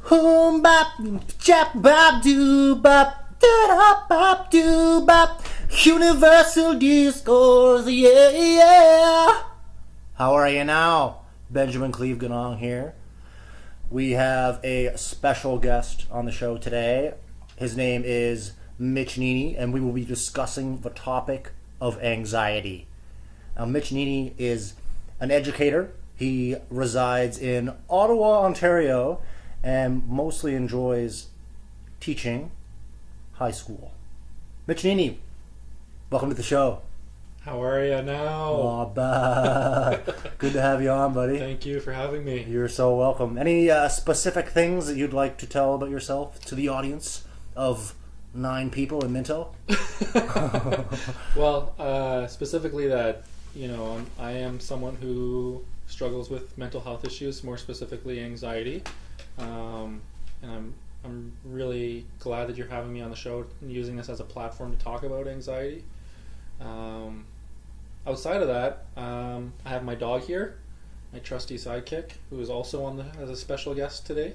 Boom bop, chap bop doo bop, da bop doo bop. Universal Discourse, yeah, yeah. How are you now? Benjamin Cleve Ganong here. We have a special guest on the show today. His name is Mitch Nini, and we will be discussing the topic of anxiety. Now, Mitch Nini is an educator. He resides in Ottawa, Ontario, and mostly enjoys teaching high school. Mitch Nini, welcome to the show. How are you now? Good to have you on, buddy. Thank you for having me. You're so welcome. Any specific things that you'd like to tell about yourself to the audience of 9 people in Minto? Well, specifically that, I am someone who struggles with mental health issues, more specifically anxiety. And I'm really glad that you're having me on the show and using this as a platform to talk about anxiety. Outside of that, I have my dog here, my trusty sidekick, who is also as a special guest today.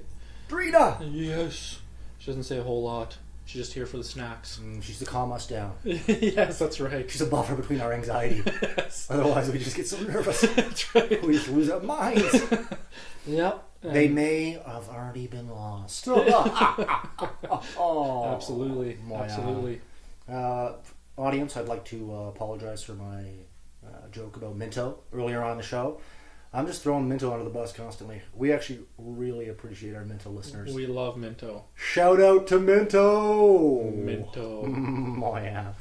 Brita! Yes. She doesn't say a whole lot. She's just here for the snacks. She's to calm us down. Yes, that's right. She's a buffer between our anxiety. Yes. Otherwise, we just get so nervous. That's right. We just lose our minds. Yep. They may have already been lost. Absolutely. Absolutely. Audience, I'd like to apologize for my joke about Minto earlier on in the show. I'm just throwing Minto under the bus constantly. We actually really appreciate our Minto listeners. We love Minto. Shout out to Minto! Minto. Oh, yeah.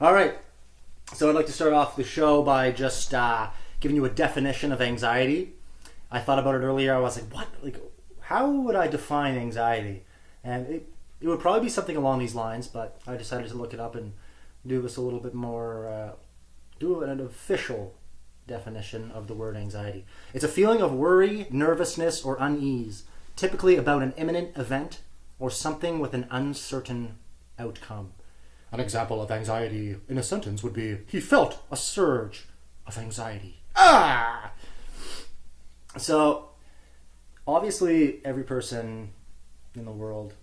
All right. So I'd like to start off the show by just giving you a definition of anxiety. I thought about it earlier. I was like, what? How would I define anxiety? And it would probably be something along these lines, but I decided to look it up and do this a little bit more, do an official definition of the word anxiety. It's a feeling of worry, nervousness, or unease, typically about an imminent event or something with an uncertain outcome. An example of anxiety in a sentence would be, he felt a surge of anxiety. So, obviously, every person in the world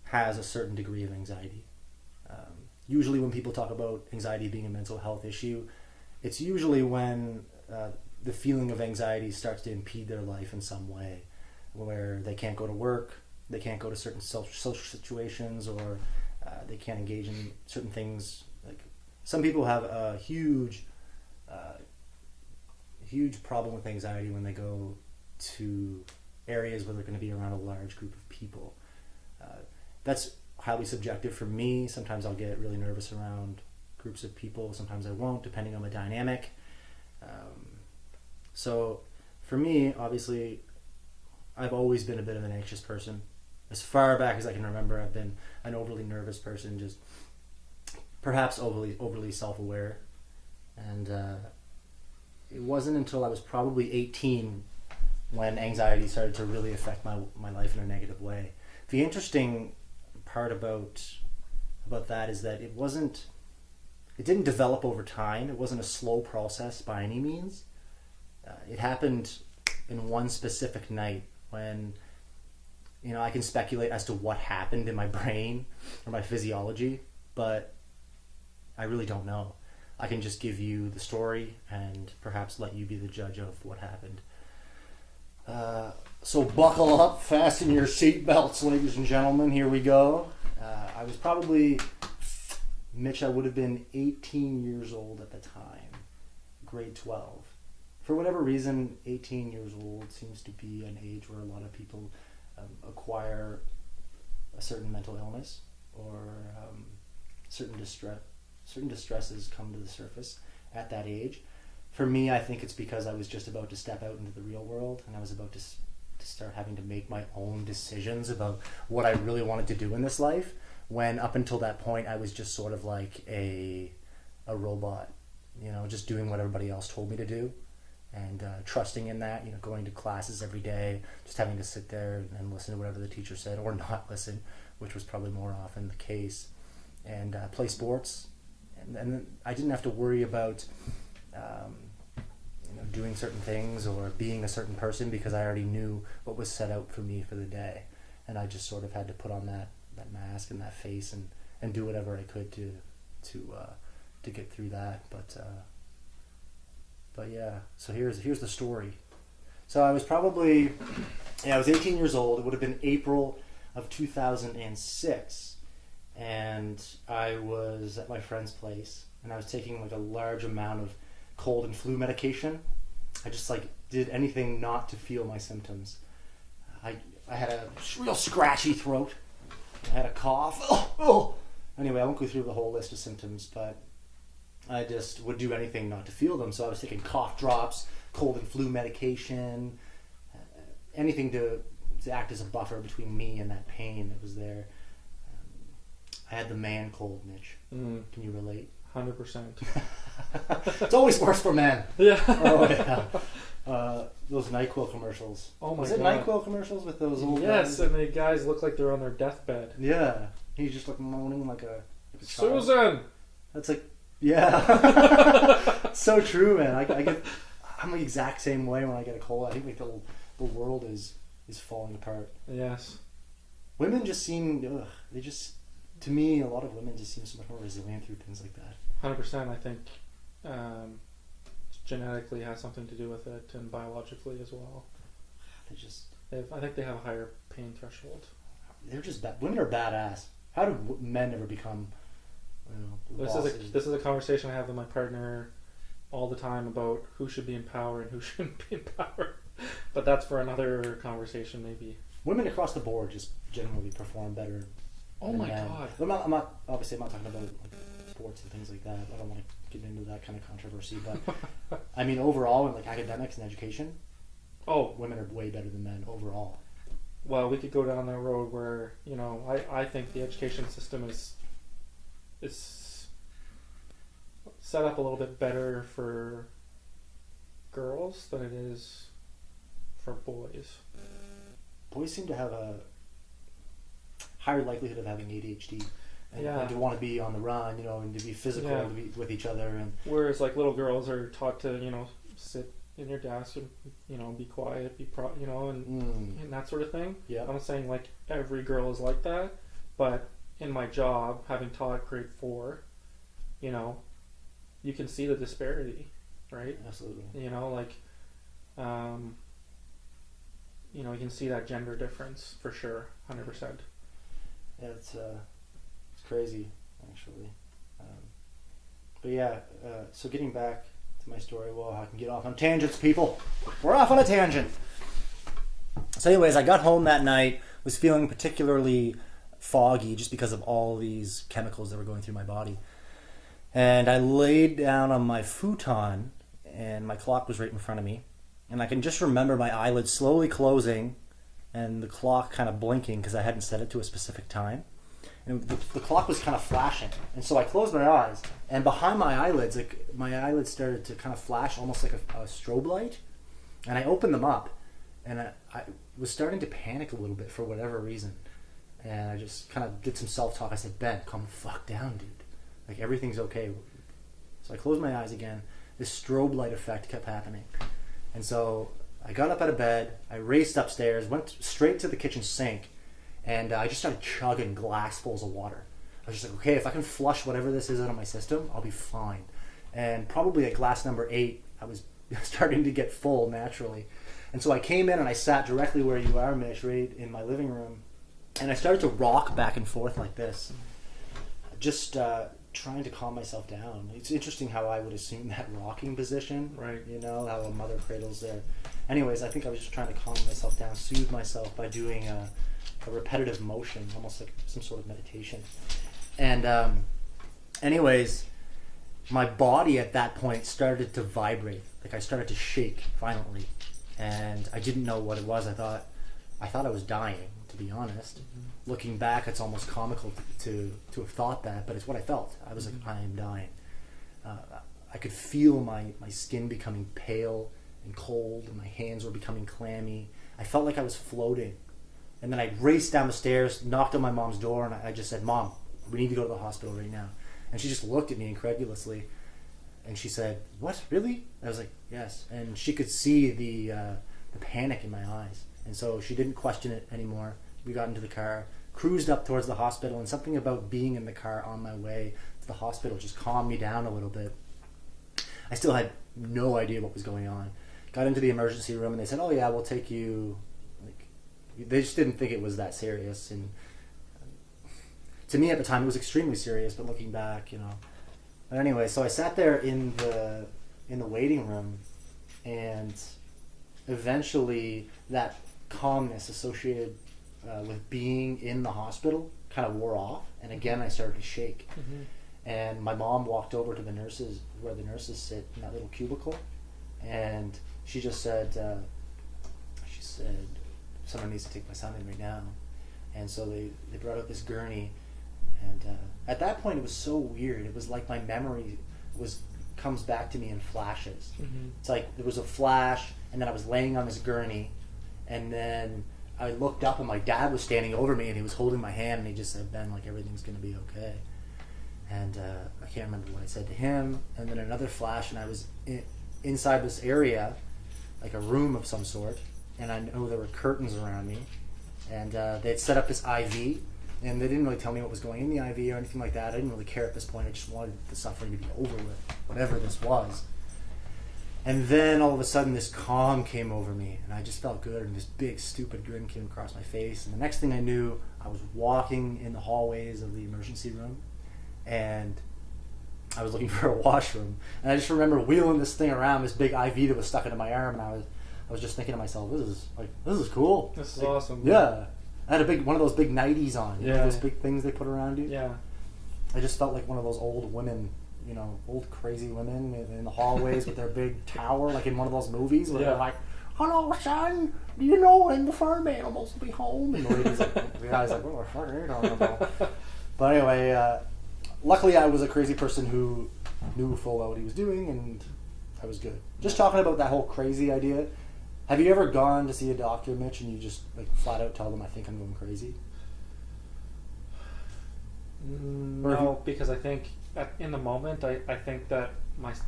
has a certain degree of anxiety. Usually when people talk about anxiety being a mental health issue, it's usually when the feeling of anxiety starts to impede their life in some way, where they can't go to work, they can't go to certain social situations, or they can't engage in certain things. Like some people have a huge problem with anxiety when they go to areas where they're going to be around a large group of people. That's highly subjective for me. Sometimes I'll get really nervous around groups of people. Sometimes I won't, depending on the dynamic. So for me, obviously, I've always been a bit of an anxious person. As far back as I can remember, I've been an overly nervous person, just perhaps overly self-aware. And it wasn't until I was probably 18 when anxiety started to really affect my life in a negative way. The interesting part about that is that it didn't develop over time. It wasn't a slow process by any means. It happened in one specific night when, I can speculate as to what happened in my brain or my physiology, but I really don't know. I can just give you the story and perhaps let you be the judge of what happened. So buckle up, fasten your seatbelts, ladies and gentlemen. Here we go. I was probably, Mitch, I would have been 18 years old at the time, grade 12. For whatever reason, 18 years old seems to be an age where a lot of people acquire a certain mental illness or certain distresses come to the surface at that age. For me, I think it's because I was just about to step out into the real world and I was about to start having to make my own decisions about what I really wanted to do in this life, when up until that point I was just sort of like a robot, just doing what everybody else told me to do and trusting in that, going to classes every day, just having to sit there and listen to whatever the teacher said or not listen, which was probably more often the case, and play sports. And I didn't have to worry about doing certain things or being a certain person because I already knew what was set out for me for the day. and I just sort of had to put on that mask and that face and do whatever I could to get through that. But yeah, so here's the story. So I was I was 18 years old. It would have been April of 2006, and I was at my friend's place, and I was taking like a large amount of cold and flu medication. I just like did anything not to feel my symptoms. I had a real scratchy throat. I had a cough. Oh. Anyway, I won't go through the whole list of symptoms, but I just would do anything not to feel them. So I was taking cough drops, cold and flu medication, anything to act as a buffer between me and that pain that was there. I had the man cold, Mitch. Can you relate? 100%. It's always worse for men. Yeah. Oh yeah. Those NyQuil commercials. Oh my god. Was it NyQuil commercials with those old Yes, guys? and the guys look like they're on their deathbed. Yeah. He's just like moaning like a child. Susan! That's like, yeah. So true, man. I'm the exact same way when I get a cold. I think like the world is falling apart. Yes. Women just seem, to me, a lot of women just seem so much more resilient through things like that. 100%. I think genetically has something to do with it, and biologically as well. I think they have a higher pain threshold. They're just women are badass. How do men ever become? This is a conversation I have with my partner all the time about who should be in power and who shouldn't be in power. But that's for another conversation, maybe. Women across the board just generally perform better. Oh my god! I'm not talking about like, sports and things like that. I don't want to get into that kind of controversy, but I mean overall in like academics and education, women are way better than men overall. Well, we could go down that road where I think the education system is set up a little bit better for girls than it is for boys. Boys seem to have a higher likelihood of having ADHD and to want to be on the run, and to be physical to be with each other. And whereas like little girls are taught to sit in your desk and be quiet, and that sort of thing. Yeah. I'm not saying like every girl is like that, but in my job, having taught grade 4, you can see the disparity, right? Absolutely. You can see that gender difference for sure, 100%. Yeah, it's crazy actually. But yeah, so getting back to my story, well, I can get off on tangents, people. We're off on a tangent. So anyways, I got home that night, was feeling particularly foggy just because of all these chemicals that were going through my body. And I laid down on my futon, and my clock was right in front of me. And I can just remember my eyelids slowly closing and the clock kind of blinking because I hadn't set it to a specific time. And the clock was kind of flashing. And so I closed my eyes, and behind my eyelids, my eyelids started to kind of flash almost like a strobe light. And I opened them up, and I was starting to panic a little bit for whatever reason. And I just kind of did some self-talk. I said, Ben, calm the fuck down, dude. Like, everything's okay. So I closed my eyes again. This strobe light effect kept happening. And so I got up out of bed. I raced upstairs, went straight to the kitchen sink, and I just started chugging glassfuls of water. I was just like, okay, if I can flush whatever this is out of my system, I'll be fine. And probably at glass number 8, I was starting to get full naturally. And so I came in and I sat directly where you are, Mitch, right in my living room. And I started to rock back and forth like this, just trying to calm myself down. It's interesting how I would assume that rocking position, right? How a mother cradles there. Anyways, I think I was just trying to calm myself down, soothe myself by doing a repetitive motion, almost like some sort of meditation. And anyways, my body at that point started to vibrate. Like I started to shake violently, and I didn't know what it was. I thought I was dying, to be honest. Mm-hmm. Looking back, it's almost comical to have thought that, but it's what I felt. I was like, I am dying. I could feel my skin becoming pale and cold, and my hands were becoming clammy. I felt like I was floating. And then I raced down the stairs, knocked on my mom's door, and I just said, Mom, we need to go to the hospital right now. And she just looked at me incredulously, and she said, what, really? I was like, yes. And she could see the panic in my eyes. And so she didn't question it anymore. we got into the car, cruised up towards the hospital, and something about being in the car on my way to the hospital just calmed me down a little bit. I still had no idea what was going on. Got into the emergency room and they said, "Oh yeah, we'll take you." Like, they just didn't think it was that serious, and to me at the time it was extremely serious. But looking back, But anyway, so I sat there in the waiting room, and eventually that calmness associated with being in the hospital kind of wore off, and again I started to shake. Mm-hmm. And my mom walked over to the nurses, where the nurses sit in that little cubicle, and she just said, "Someone needs to take my son in right now." And so they brought out this gurney, and at that point it was so weird. It was like my memory comes back to me in flashes. Mm-hmm. It's like there was a flash, and then I was laying on this gurney, and then I looked up and my dad was standing over me and he was holding my hand and he just said, "Ben, like everything's gonna be okay." And I can't remember what I said to him. And then another flash, and I was inside this area, like a room of some sort, and I know there were curtains around me, and they'd set up this IV, and they didn't really tell me what was going in the IV or anything like that. I didn't really care at this point. I just wanted the suffering to be over with, whatever this was. And then all of a sudden this calm came over me, and I just felt good, and this big stupid grin came across my face. And the next thing I knew, I was walking in the hallways of the emergency room, and I was looking for a washroom. And I just remember wheeling this thing around, this big IV that was stuck into my arm, and I was just thinking to myself, this is cool. This is like, awesome. Yeah. I had one of those big nighties on. You know, Yeah. those big things they put around you. Yeah. I just felt like one of those old women, old crazy women in the hallways with their big tower, like in one of those movies where they're like, "Hello, son, do you know when the farm animals will be home?" And the guy's like, "What the fuck are you talking about?" But anyway, luckily I was a crazy person who knew full well what he was doing, and I was good. Just talking about that whole crazy idea. Have you ever gone to see a doctor, Mitch, and you just like flat out tell them, "I think I'm going crazy"? No, because I think in the moment, I think that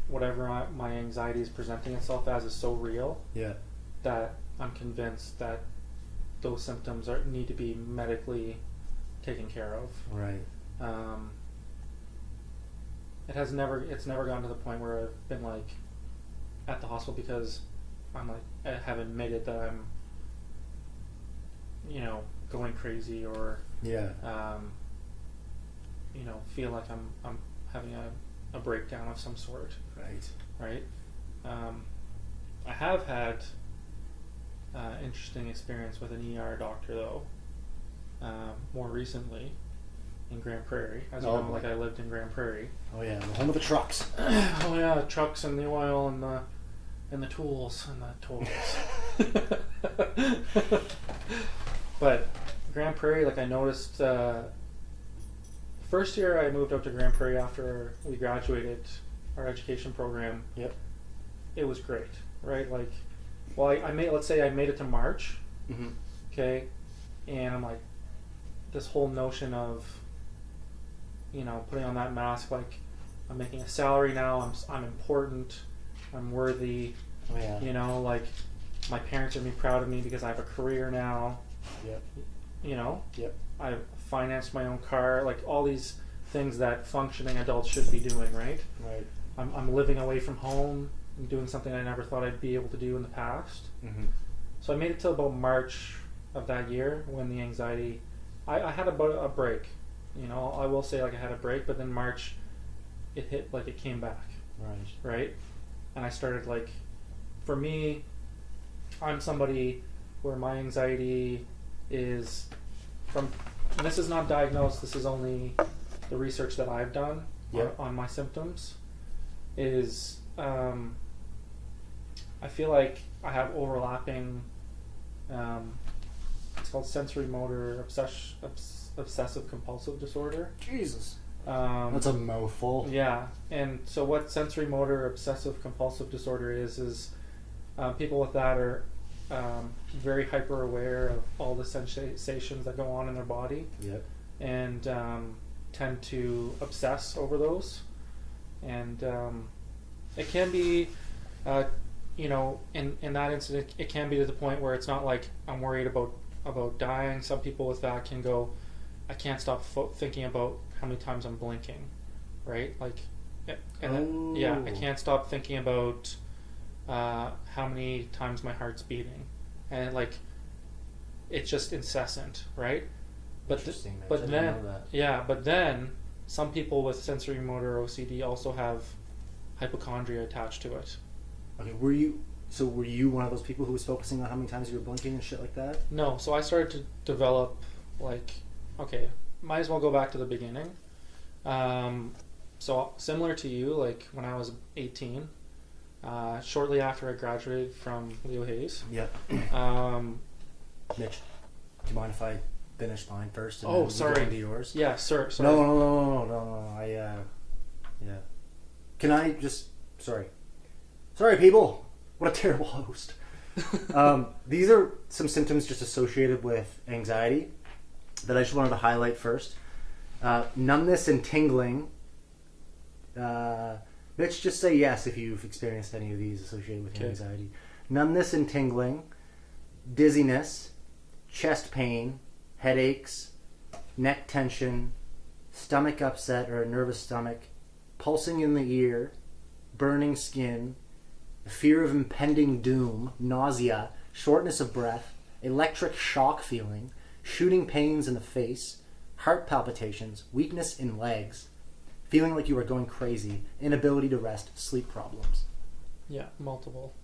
whatever my anxiety is presenting itself as is so real. Yeah. That I'm convinced that those symptoms need to be medically taken care of. Right. It's never gotten to the point where I've been like at the hospital because I'm like I have admitted that I'm going crazy or feel like I'm having a breakdown of some sort. Right. I have had interesting experience with an ER doctor though. More recently in Grand Prairie, as you know, like I lived in Grand Prairie. Oh yeah, the home of the trucks. Oh yeah, trucks and the oil and the tools and the toys. But Grand Prairie, like I noticed, first year I moved out to Grand Prairie after we graduated our education program. Yep. It was great, right? Like, well, I made it to March. Mm-hmm. Okay, and I'm like, this whole notion of, putting on that mask, like, I'm making a salary now. I'm important. I'm worthy. Oh yeah. Like, my parents are gonna be proud of me because I have a career now. Yep. Yep. I've financed my own car. Like all these things that functioning adults should be doing, right? Right. I'm living away from home and doing something I never thought I'd be able to do in the past. Mm-hmm. So I made it till about March of that year when the anxiety. I had about a break. I will say like I had a break, but then March, it hit like it came back. Right. And I started like, for me, I'm somebody where my anxiety is from, and this is not diagnosed, this is only the research that I've done on my symptoms, is I feel like I have overlapping, it's called sensory motor obsessive compulsive disorder. Jesus. That's a mouthful. Yeah, and so what sensory motor obsessive compulsive disorder is people with that are very hyper aware of all the sensations that go on in their body. Yep. And tend to obsess over those. And it can be, in that incident, it can be to the point where it's not like I'm worried about about dying. Some people with that can go, I can't stop thinking about how many times I'm blinking, right? Like, and then, yeah, I can't stop thinking about how many times my heart's beating, and like, it's just incessant, right? But Interesting. but then, yeah, but then some people with sensory motor OCD also have hypochondria attached to it. Okay, were you one of those people who was focusing on how many times you were blinking and shit like that? No, so I started to develop, like, okay, might as well go back to the beginning. So similar to you, like when I was 18, shortly after I graduated from Leo Hayes. Yeah. Mitch, do you mind if I finish mine first? And then sorry. Go into yours? Yeah, sir. Sorry. No. Yeah. Can I just? Sorry, people. What a terrible host. These are some symptoms just associated with anxiety that I just wanted to highlight first. Numbness and tingling. Mitch, just say yes if you've experienced any of these associated with anxiety. Numbness and tingling, dizziness, chest pain, headaches, neck tension, stomach upset or a nervous stomach, pulsing in the ear, burning skin, fear of impending doom, nausea, shortness of breath, electric shock feeling, shooting pains in the face, heart palpitations, weakness in legs, feeling like you are going crazy, inability to rest, sleep problems. Yeah, multiple.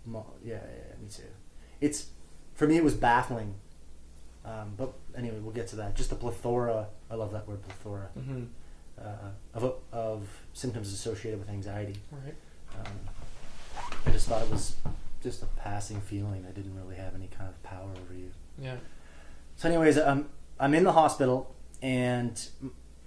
Yeah, me too. For me, it was baffling. But anyway, we'll get to that. Just the plethora, I love that word, plethora, of symptoms associated with anxiety. Right. I just thought it was just a passing feeling. I didn't really have any kind of power over you. Yeah. So anyways, I'm in the hospital, and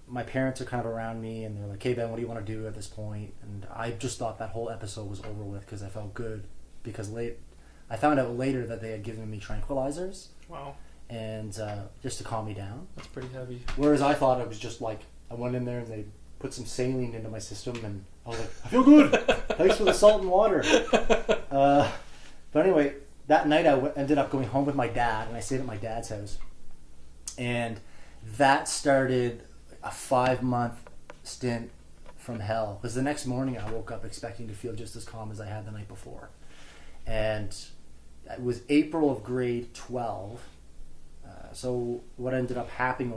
my parents are kind of around me, and they're like, hey, Ben, what do you want to do at this point? And I just thought that whole episode was over with because I felt good. Because I found out later that they had given me tranquilizers. Wow. And just to calm me down. That's pretty heavy. Whereas I thought it was just like, I went in there and they put some saline into my system, and I was like, I feel good. Thanks for the salt and water. But anyway, that night I ended up going home with my dad, and I stayed at my dad's house. And that started a 5-month stint from hell. Because the next morning I woke up expecting to feel just as calm as I had the night before. And it was April of grade 12. So what ended up happening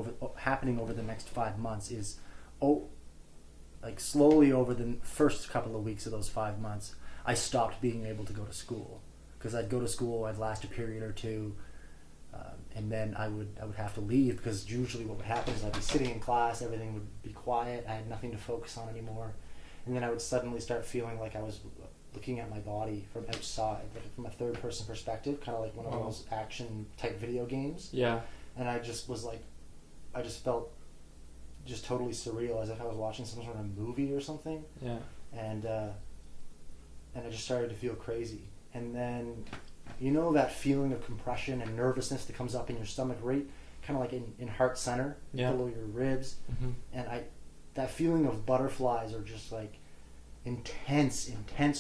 over the next 5 months is, slowly over the first couple of weeks of those 5 months, I stopped being able to go to school. Because I'd go to school, I'd last a period or two, and then I would have to leave, because usually what would happen is I'd be sitting in class, everything would be quiet, I had nothing to focus on anymore, and then I would suddenly start feeling like I was looking at my body from outside, like from a third-person perspective, kind of like one of those action-type video games. Yeah. And I just felt just totally surreal, as if I was watching some sort of movie or something. Yeah. And I just started to feel crazy. And then, you know that feeling of compression and nervousness that comes up in your stomach, right? Kind of like in heart center, below your ribs. Mm-hmm. And that feeling of butterflies, or just like intense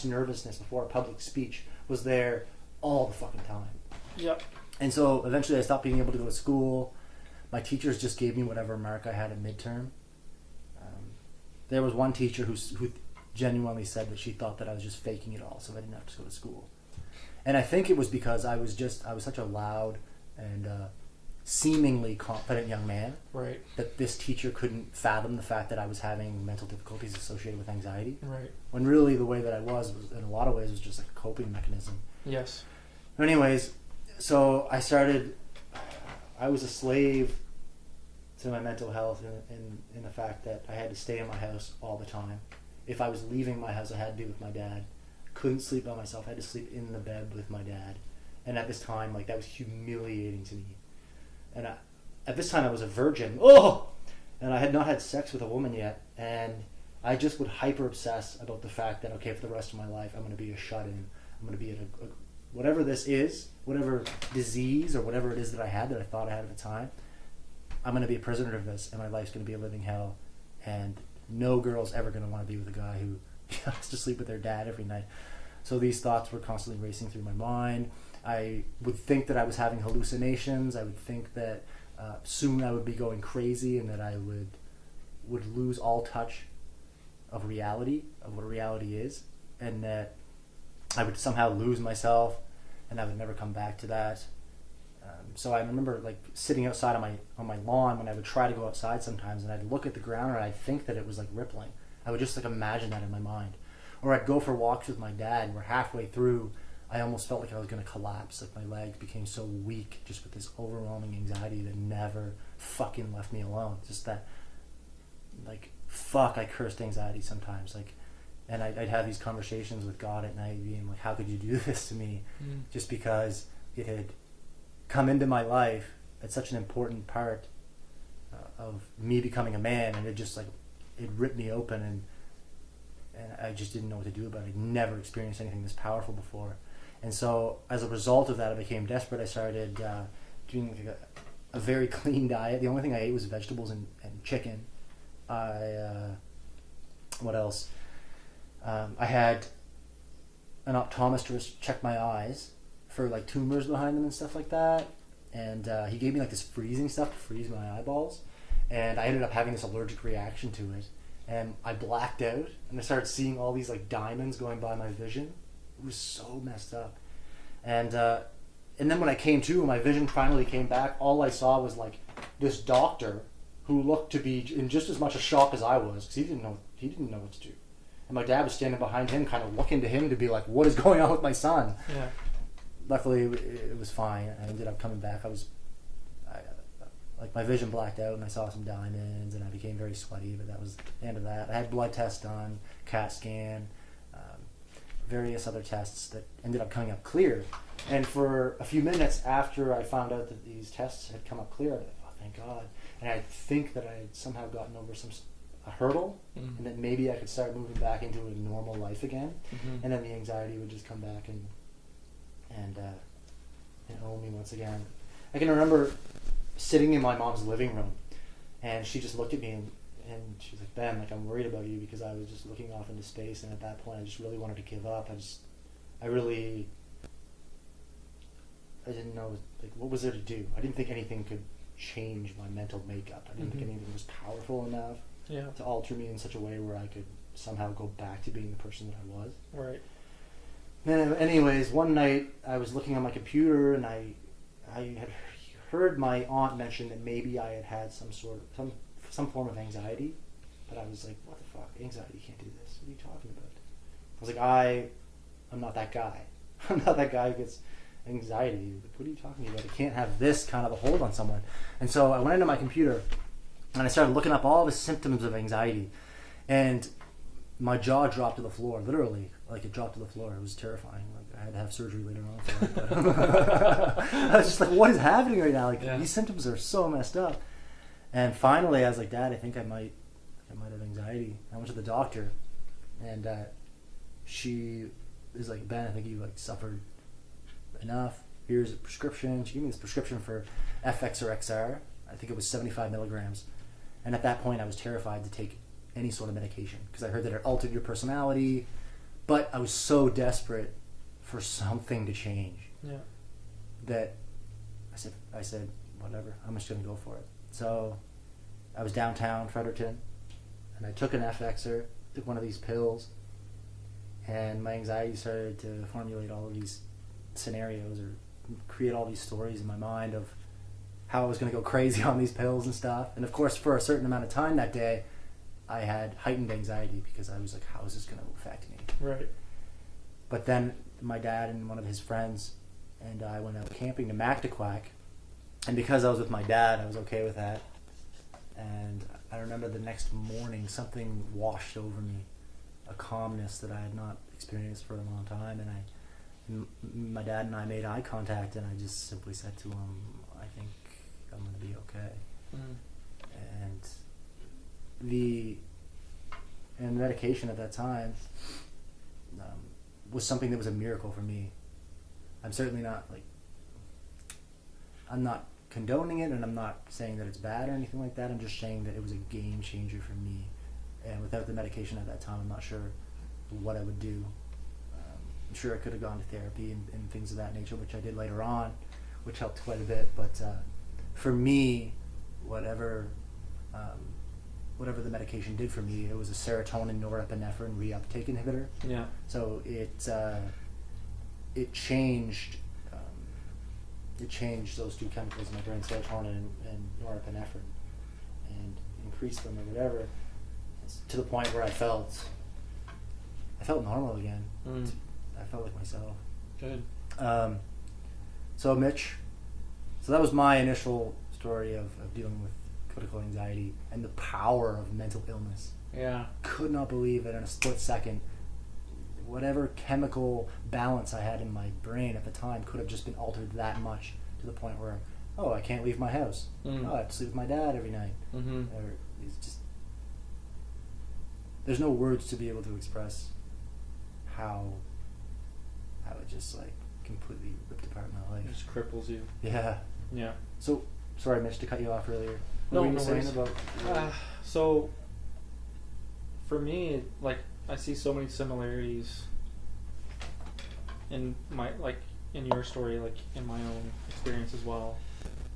nervousness before a public speech, was there all the fucking time. Yep. And so eventually I stopped being able to go to school. My teachers just gave me whatever mark I had at midterm. There was one teacher who genuinely said that she thought that I was just faking it all so I didn't have to go to school. And I think it was because I was such a loud and seemingly confident young man, right, that this teacher couldn't fathom the fact that I was having mental difficulties associated with anxiety. Right. When really the way that I was in a lot of ways was just like a coping mechanism. Yes. Anyways, so I was a slave to my mental health in the fact that I had to stay in my house all the time. If I was leaving my house, I had to be with my dad. Couldn't sleep by myself. I had to sleep in the bed with my dad. And at this time, like, that was humiliating to me. And at this time, I was a virgin. Oh! And I had not had sex with a woman yet. And I just would hyper obsess about the fact that, okay, for the rest of my life, I'm going to be a shut-in. I'm going to be at whatever this is, whatever disease or whatever it is that I had that I thought I had at the time, I'm going to be a prisoner of this, and my life's going to be a living hell. And no girl's ever going to want to be with a guy who has to sleep with their dad every night. So these thoughts were constantly racing through my mind. I would think that I was having hallucinations. I would think that soon I would be going crazy and that I would lose all touch of reality, of what reality is, and that I would somehow lose myself and I would never come back to that. So I remember like sitting outside on my lawn when I would try to go outside sometimes, and I'd look at the ground and I'd think that it was like rippling. I would just like imagine that in my mind. Or I'd go for walks with my dad where halfway through I almost felt like I was going to collapse. Like my legs became so weak just with this overwhelming anxiety that never fucking left me alone. Just that, like, fuck, I cursed anxiety sometimes. Like, and I'd have these conversations with God at night being like, how could you do this to me? Just because it had come into my life at such an important part of me becoming a man, and it just like, it ripped me open, and I just didn't know what to do about it. I'd never experienced anything this powerful before. And so as a result of that, I became desperate. I started doing like a very clean diet. The only thing I ate was vegetables and chicken. What else? I had an optometrist check my eyes for like tumors behind them and stuff like that. And he gave me like this freezing stuff to freeze my eyeballs. And I ended up having this allergic reaction to it. And I blacked out, and I started seeing all these like diamonds going by my vision. It was so messed up. And then when I came to, my vision finally came back, all I saw was like this doctor who looked to be in just as much a shock as I was, because he didn't know what to do. And my dad was standing behind him, kind of looking to him to be like, what is going on with my son? Yeah. Luckily, it was fine. I ended up coming back. Like my vision blacked out, and I saw some diamonds, and I became very sweaty. But that was the end of that. I had blood tests done, CAT scan, various other tests that ended up coming up clear. And for a few minutes after I found out that these tests had come up clear, I was like, oh, thank God. And I think that I had somehow gotten over a hurdle, and that maybe I could start moving back into a normal life again. And then the anxiety would just come back and own me once again. I can remember sitting in my mom's living room, and she just looked at me and she was like, Ben, like, I'm worried about you, because I was just looking off into space, and at that point I just really wanted to give up. I didn't know, like, what was there to do? I didn't think anything could change my mental makeup. I didn't think anything was powerful enough to alter me in such a way where I could somehow go back to being the person that I was. Right. Then, anyways, one night I was looking on my computer, and I had heard my aunt mention that maybe I had some form of anxiety, but I was like, what the fuck? Anxiety can't do this. What are you talking about? I was like, I'm not that guy. I'm not that guy who gets anxiety. Like, what are you talking about? I can't have this kind of a hold on someone. And so I went into my computer and I started looking up all the symptoms of anxiety, and my jaw dropped to the floor, literally. Like, it dropped to the floor. It was terrifying. Like, I had to have surgery later on for it. But I was just like, what is happening right now? Like, these symptoms are so messed up. And finally, I was like, Dad, I think I might have anxiety. I went to the doctor, and she is like, Ben, I think you like suffered enough. Here's a prescription. She gave me this prescription for FX or XR. I think it was 75 milligrams. And at that point, I was terrified to take any sort of medication, because I heard that it altered your personality. But I was so desperate for something to change that I said, whatever, I'm just going to go for it. So I was downtown Fredericton, and I took an FXer, took one of these pills, and my anxiety started to formulate all of these scenarios or create all these stories in my mind of how I was going to go crazy on these pills and stuff. And of course, for a certain amount of time that day, I had heightened anxiety, because I was like, how is this going to affect me? Right. But then my dad and one of his friends and I went out camping to Mactaquac, and because I was with my dad, I was okay with that. And I remember the next morning, something washed over me, a calmness that I had not experienced for a long time, and my dad and I made eye contact, and I just simply said to him, I think I'm going to be okay. And the medication at that time was something that was a miracle for me. I'm certainly not I'm not condoning it, and I'm not saying that it's bad or anything like that. I'm just saying that it was a game changer for me. And without the medication at that time, I'm not sure what I would do. I'm sure I could have gone to therapy and things of that nature, which I did later on, which helped quite a bit. But for me, whatever whatever the medication did for me, it was a serotonin norepinephrine reuptake inhibitor. Yeah. So it changed those two chemicals in my brain, serotonin and norepinephrine, and increased them or whatever, to the point where I felt normal again. I felt like myself. Good. So Mitch, that was my initial story of dealing with critical anxiety and the power of mental illness. Yeah. Could not believe that in a split second, whatever chemical balance I had in my brain at the time could have just been altered that much, to the point where, oh, I can't leave my house. Oh, I have to sleep with my dad every night. Or it's just, there's no words to be able to express how it just like completely ripped apart my life. It just cripples you. Yeah. Yeah. So, sorry, Mitch, to cut you off earlier. What No, were you no saying worries. about? So, for me, like, I see so many similarities in my, like, in your story, like, in my own experience as well.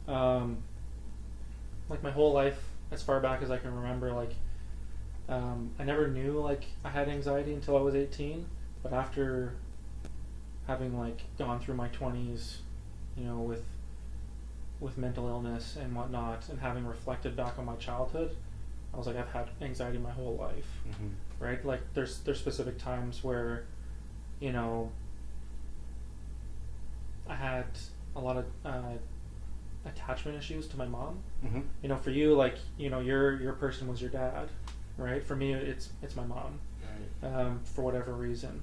Like, my whole life, as far back as I can remember, like, I never knew, like, I had anxiety until I was 18, but after having, like, gone through my 20s, you know, with mental illness and whatnot, and having reflected back on my childhood, I was like, I've had anxiety my whole life, right? Like, there's specific times where, you know, I had a lot of attachment issues to my mom. You know, for you, like, you know, your person was your dad, right? For me, it's my mom, for whatever reason.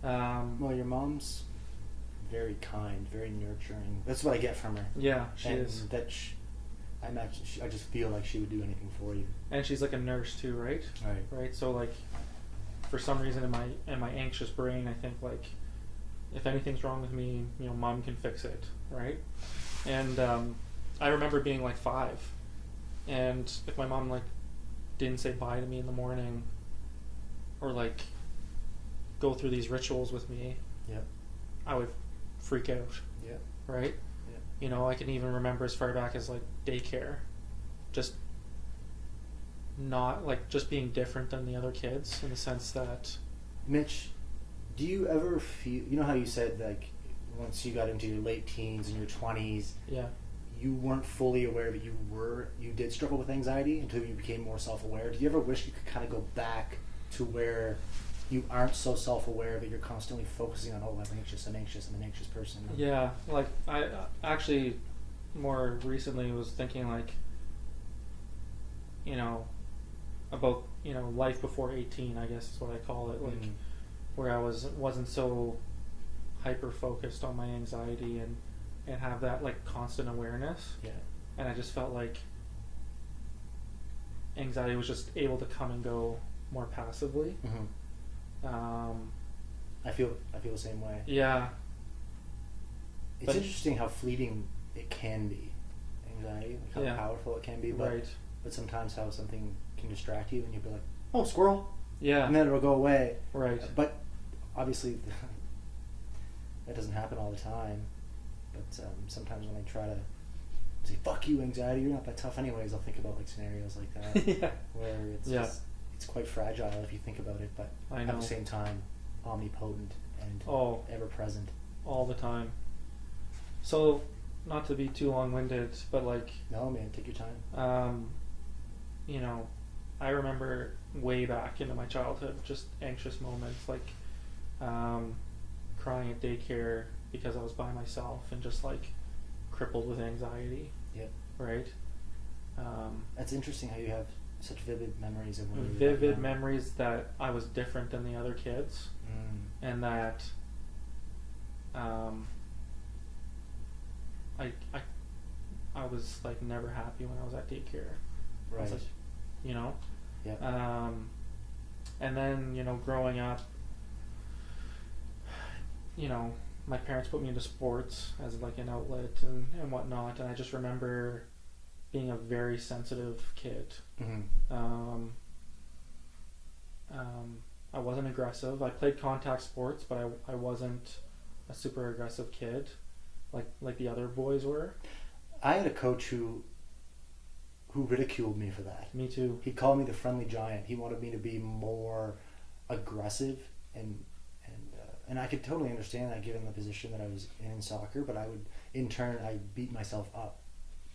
Well, your mom's very kind, very nurturing. That's what I get from her. Yeah, she and is. I imagine I just feel like she would do anything for you. And she's like a nurse too, right? Right. So, like, for some reason in my anxious brain, I think, like, if anything's wrong with me, you know, mom can fix it, right? And I remember being like 5, and if my mom, like, didn't say bye to me in the morning, or, like, go through these rituals with me, I would freak out. Right? You know, I can even remember as far back as, like, daycare, just not, like, just being different than the other kids, in the sense that... Mitch, do you ever feel, you know how you said, like, once you got into your late teens and your 20s, you weren't fully aware that you did struggle with anxiety until you became more self-aware? Do you ever wish you could kind of go back to where you aren't so self-aware that you're constantly focusing on, oh, I'm an anxious person? Yeah, like, I actually more recently was thinking, like, you know, about, you know, life before 18, I guess is what I call it, like, where I wasn't so hyper focused on my anxiety and have that, like, constant awareness. And I just felt like anxiety was just able to come and go more passively. I feel the same way. Yeah. It's interesting how fleeting it can be, anxiety, like how powerful it can be, but sometimes how something can distract you and you'll be like, oh, squirrel. And then it'll go away. But obviously that doesn't happen all the time. But sometimes when I try to say, fuck you, anxiety, you're not that tough anyways, I'll think about, like, scenarios like that where it's just, it's quite fragile if you think about it, but at the same time, omnipotent and ever present. All the time. So, not to be too long-winded, but, like... No, man, take your time. You know, I remember way back into my childhood, just anxious moments, like crying at daycare because I was by myself and just, like, crippled with anxiety. Right? That's interesting how you have such vivid memories of when you were vivid memories that I was different than the other kids, and that I was, like, never happy when I was at daycare. I was like, you know? And then, you know, growing up, you know, my parents put me into sports as, like, an outlet and whatnot, and I just remember being a very sensitive kid. I wasn't aggressive. I played contact sports, but I wasn't a super aggressive kid, like the other boys were. I had a coach who ridiculed me for that. Me too. He called me the friendly giant. He wanted me to be more aggressive, and I could totally understand that given the position that I was in soccer. But I would, in turn, I beat myself up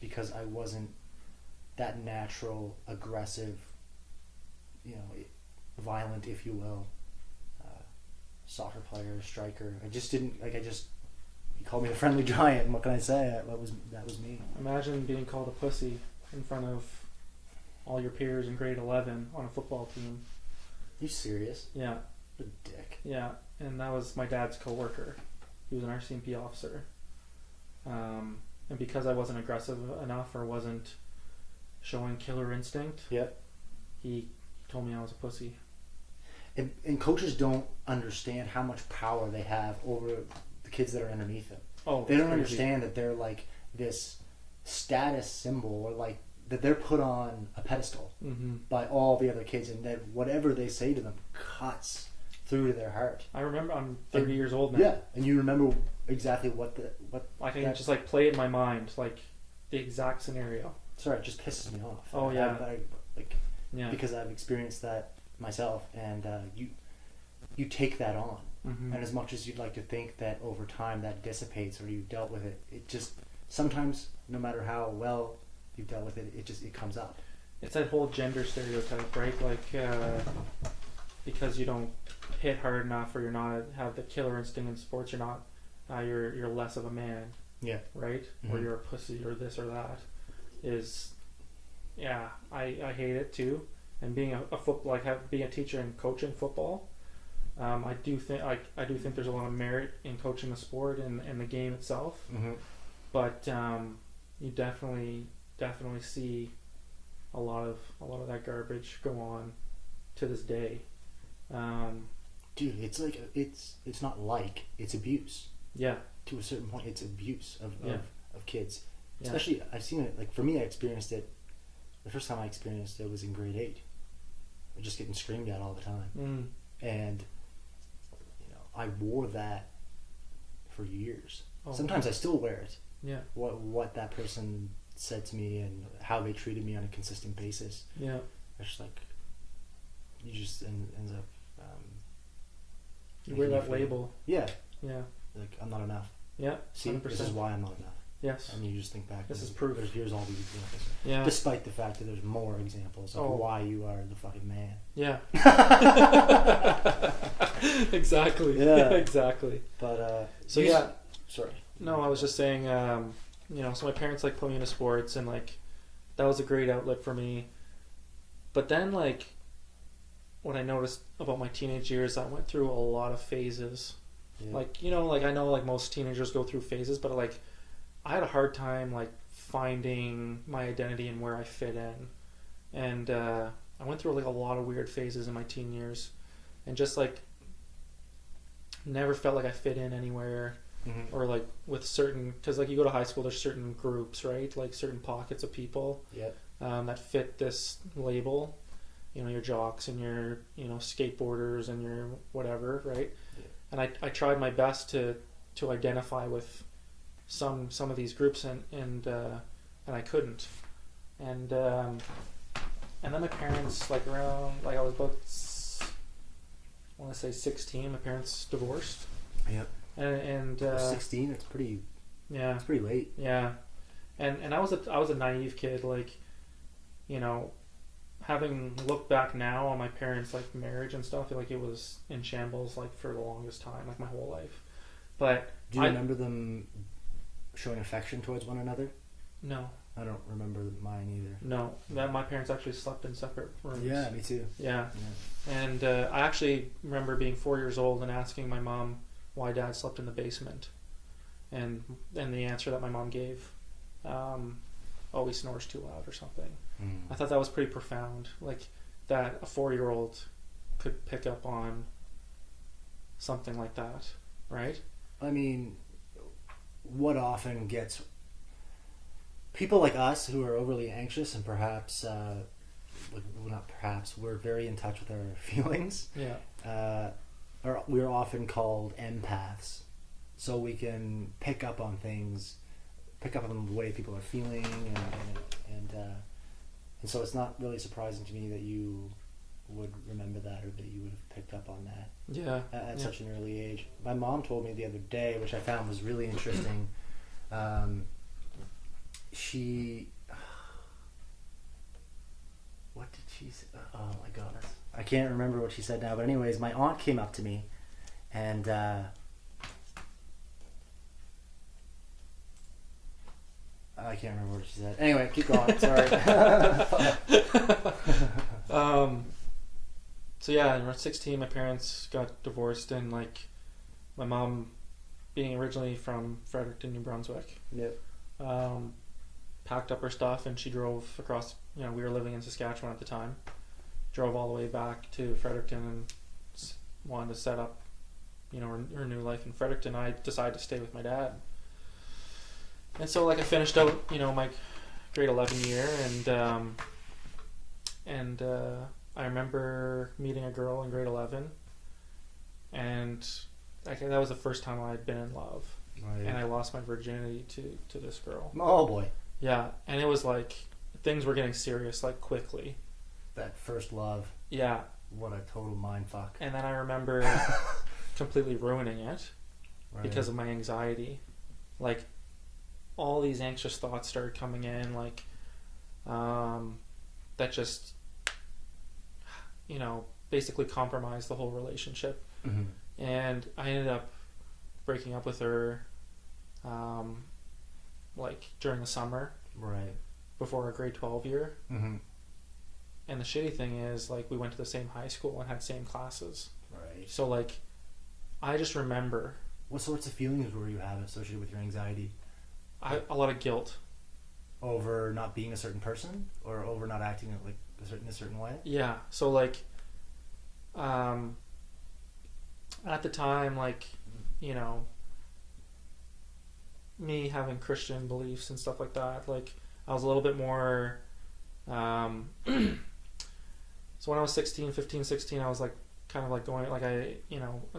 because I wasn't that natural, aggressive, violent, if you will, soccer player, striker. I just didn't he called me the friendly giant, and what can I say? That was me. Imagine being called a pussy in front of all your peers in grade 11 on a football team. You serious? Yeah. What a dick. Yeah, and that was my dad's coworker. He was an RCMP officer. And because I wasn't aggressive enough or wasn't showing killer instinct, he told me I was a pussy. And coaches don't understand how much power they have over the kids that are underneath them. Oh, they don't crazy. understand that they're like this status symbol, or like that they're put on a pedestal by all the other kids, and that whatever they say to them cuts through to their heart. I remember I'm 30 years old now. Yeah, and you remember exactly what I can just like play it in my mind, like the exact scenario. Sorry, it just pisses me off. Oh yeah, because I've experienced that myself, and you take that on, and as much as you'd like to think that over time that dissipates or you've dealt with it, it just sometimes, no matter how well you've dealt with it, it comes up. It's that whole gender stereotype, right? Like because you don't hit hard enough, or you're not have the killer instinct in sports, you're not you're less of a man. Yeah. Right? Or you're a pussy, or this or that. I hate it too. And being being a teacher and coaching football, I do think there's a lot of merit in coaching the sport and the game itself. But you definitely see a lot of that garbage go on to this day. Dude, it's like it's not like, it's abuse. Yeah. To a certain point, it's abuse of kids. Yeah. Especially, I've seen it. Like for me, I experienced it. The first time I experienced it was in grade 8. I was just getting screamed at all the time, and I wore that for years. Sometimes I still wear it. Yeah. What that person said to me and how they treated me on a consistent basis. Yeah. It's just like you just ends up. You wear that label. Yeah. Yeah. Like, I'm not enough. Yeah. See, 100%. This is why I'm not enough. Yes. And you just think back. This is proof. Here's all these examples. Yeah. Despite the fact that there's more examples of why you are the fucking man. Yeah. Exactly. Yeah. Exactly. But sorry. No, I was just saying. So my parents put me into sports, and that was a great outlet for me. But then what I noticed about my teenage years, I went through a lot of phases. Yeah. I know most teenagers go through phases, but I had a hard time finding my identity and where I fit in. And I went through a lot of weird phases in my teen years, and just never felt like I fit in anywhere. Or with certain, because you go to high school, there's certain groups, right? Certain pockets of people that fit this label. Your jocks and your skateboarders and your whatever, right? Yeah. And I tried my best to identify with some of these groups, and I couldn't. And then my parents around I was about I want to say 16. My parents divorced. Yep. And 16. It's pretty. Yeah. It's pretty late. Yeah. And I was a naive kid, having looked back now on my parents' marriage and stuff, I feel like it was in shambles for the longest time, my whole life. But do you remember them showing affection towards one another? No. I don't remember mine either. No, my parents actually slept in separate rooms. Yeah, me too. Yeah. And I actually remember being 4 years old and asking my mom why Dad slept in the basement, and the answer that my mom gave, he snores too loud or something. I thought that was pretty profound, that a 4-year-old could pick up on something like that, right? I mean, what often gets people like us who are overly anxious and perhaps we're very in touch with our feelings. Yeah. we're often called empaths, so we can pick up on things, pick up on the way people are feeling, and so it's not really surprising to me that you would remember that, or that you would have picked up on that. Yeah. At such an early age. My mom told me the other day, which I found was really interesting. What did she say? Oh my goodness, I can't remember what she said now. But anyways, my aunt came up to me, and I can't remember what she said. Anyway, keep going. Sorry. So yeah, when I was 16, my parents got divorced, and like my mom, being originally from Fredericton, New Brunswick, Yep. packed up her stuff and she drove across. You know, we were living in Saskatchewan at the time. Drove all the way back to Fredericton and wanted to set up, you know, her new life in Fredericton. I decided to stay with my dad. And so, like, I finished out, you know, my grade 11 year, and I remember meeting a girl in grade 11, and that was the first time I had been in love, Right. and I lost my virginity to this girl. Oh boy, Yeah, and it was like things were getting serious, like, quickly. that first love. Yeah, What a total mind fuck. and then I remember completely ruining it Right. because of my anxiety. Like, all these anxious thoughts started coming in, like, that just, you know, basically compromised the whole relationship. Mhm. And I ended up breaking up with her, like, during the summer Right. before our grade 12 year. Mm-hmm. And the shitty thing is, like, we went to the same high school and had same classes. Right. So, like, I just remember What sorts of feelings were you having associated with your anxiety? a lot of guilt. Over not being a certain person, or over not acting like a certain way? Yeah. So, like, at the time, like, you know, me having Christian beliefs and stuff like that, like, I was a little bit more, so when I was 15, 16, I was, like, kind of, like, going, like, a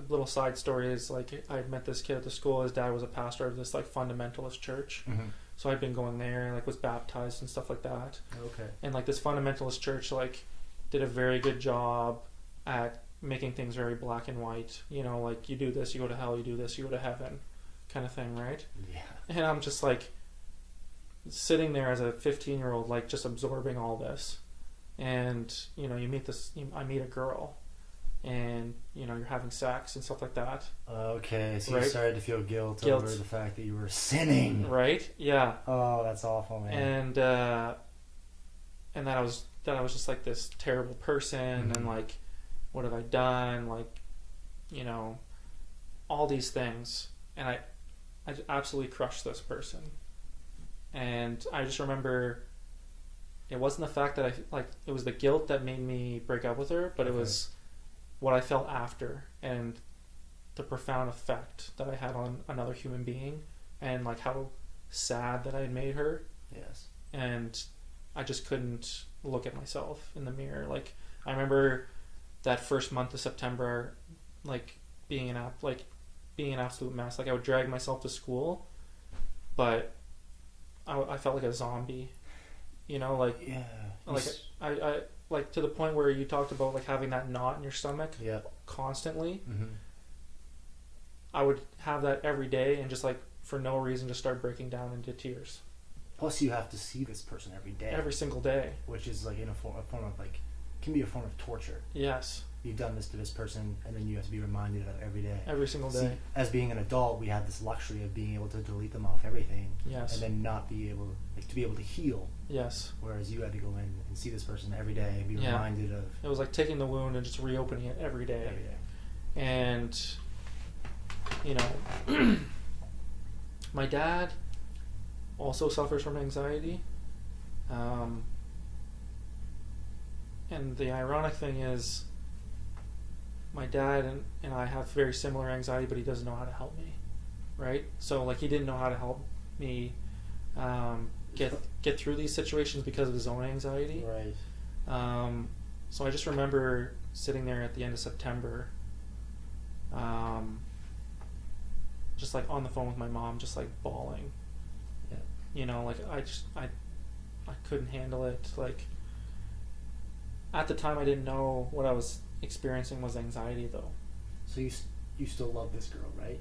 little side story is, like, I met this kid at the school. His dad was a pastor of this, like, fundamentalist church. Mm-hmm. So I'd been going there, like, was baptized and stuff like that. Okay. And, like, this fundamentalist church, like, did a very good job at making things very black and white. You know, like, you do this, you go to hell, you do this, you go to heaven, kind of thing, right? Yeah. And I'm just, like, sitting there as a 15-year-old, like, just absorbing all this. And, you know, I meet a girl, and, you know, you're having sex and stuff like that. Okay, so Right? you started to feel guilt Guilt. over the fact that you were sinning. Right? Yeah. Oh, that's awful, man. And that I was just, like, this terrible person, Mhm. and, like, what have I done? Like, you know, all these things. And I just absolutely crushed this person. And I just remember it wasn't the fact that it was the guilt that made me break up with her, but it was what I felt after, and the profound effect that I had on another human being, and, like, how sad that I had made her. Yes. And I just couldn't look at myself in the mirror. Like, I remember that first month of September, like, being an absolute mess. Like, I would drag myself to school, but I felt like a zombie. You know, like, Yeah. like I like, to the point where you talked about, like, having that knot in your stomach Yeah. constantly. Mm-hmm. I would have that every day, and just, like, for no reason, just start breaking down into tears Plus, you have to see this person every day. every single day. Which is, like, in a form of, like, can be a form of torture. Yes, You've done this to this person, and then you have to be reminded of it every day. every single day. See, as being an adult, we have this luxury of being able to delete them off everything, Yes, and then not be able, like, to be able to heal. yes. Whereas you had to go in and see this person every day and be Yeah. reminded of It was like taking the wound and just reopening it every day. every day. And, you know, my dad also suffers from anxiety. And the ironic thing is, my dad and I have very similar anxiety, but he doesn't know how to help me, right? So, like, he didn't know how to help me get through these situations because of his own anxiety. Right. So I just remember sitting there at the end of September, just like on the phone with my mom, just like bawling. Yeah. You know, like I couldn't handle it. Like at the time, I didn't know what I was experiencing was anxiety, though. So you still love this girl, right?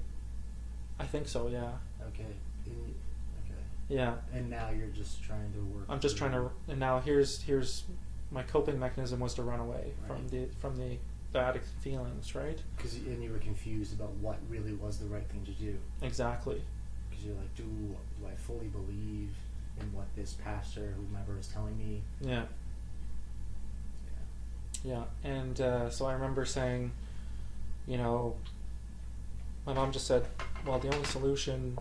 I think so. Yeah. Okay. Okay. Yeah. And now you're just trying to work. I'm just trying to, and now here's my coping mechanism was to run away from the bad feelings, right? And you were confused about what really was the right thing to do. Exactly. Because you're like, do I fully believe in what this pastor, whomever, is telling me? Yeah. Yeah. And so I remember saying, you know, my mom just said, well, the only solution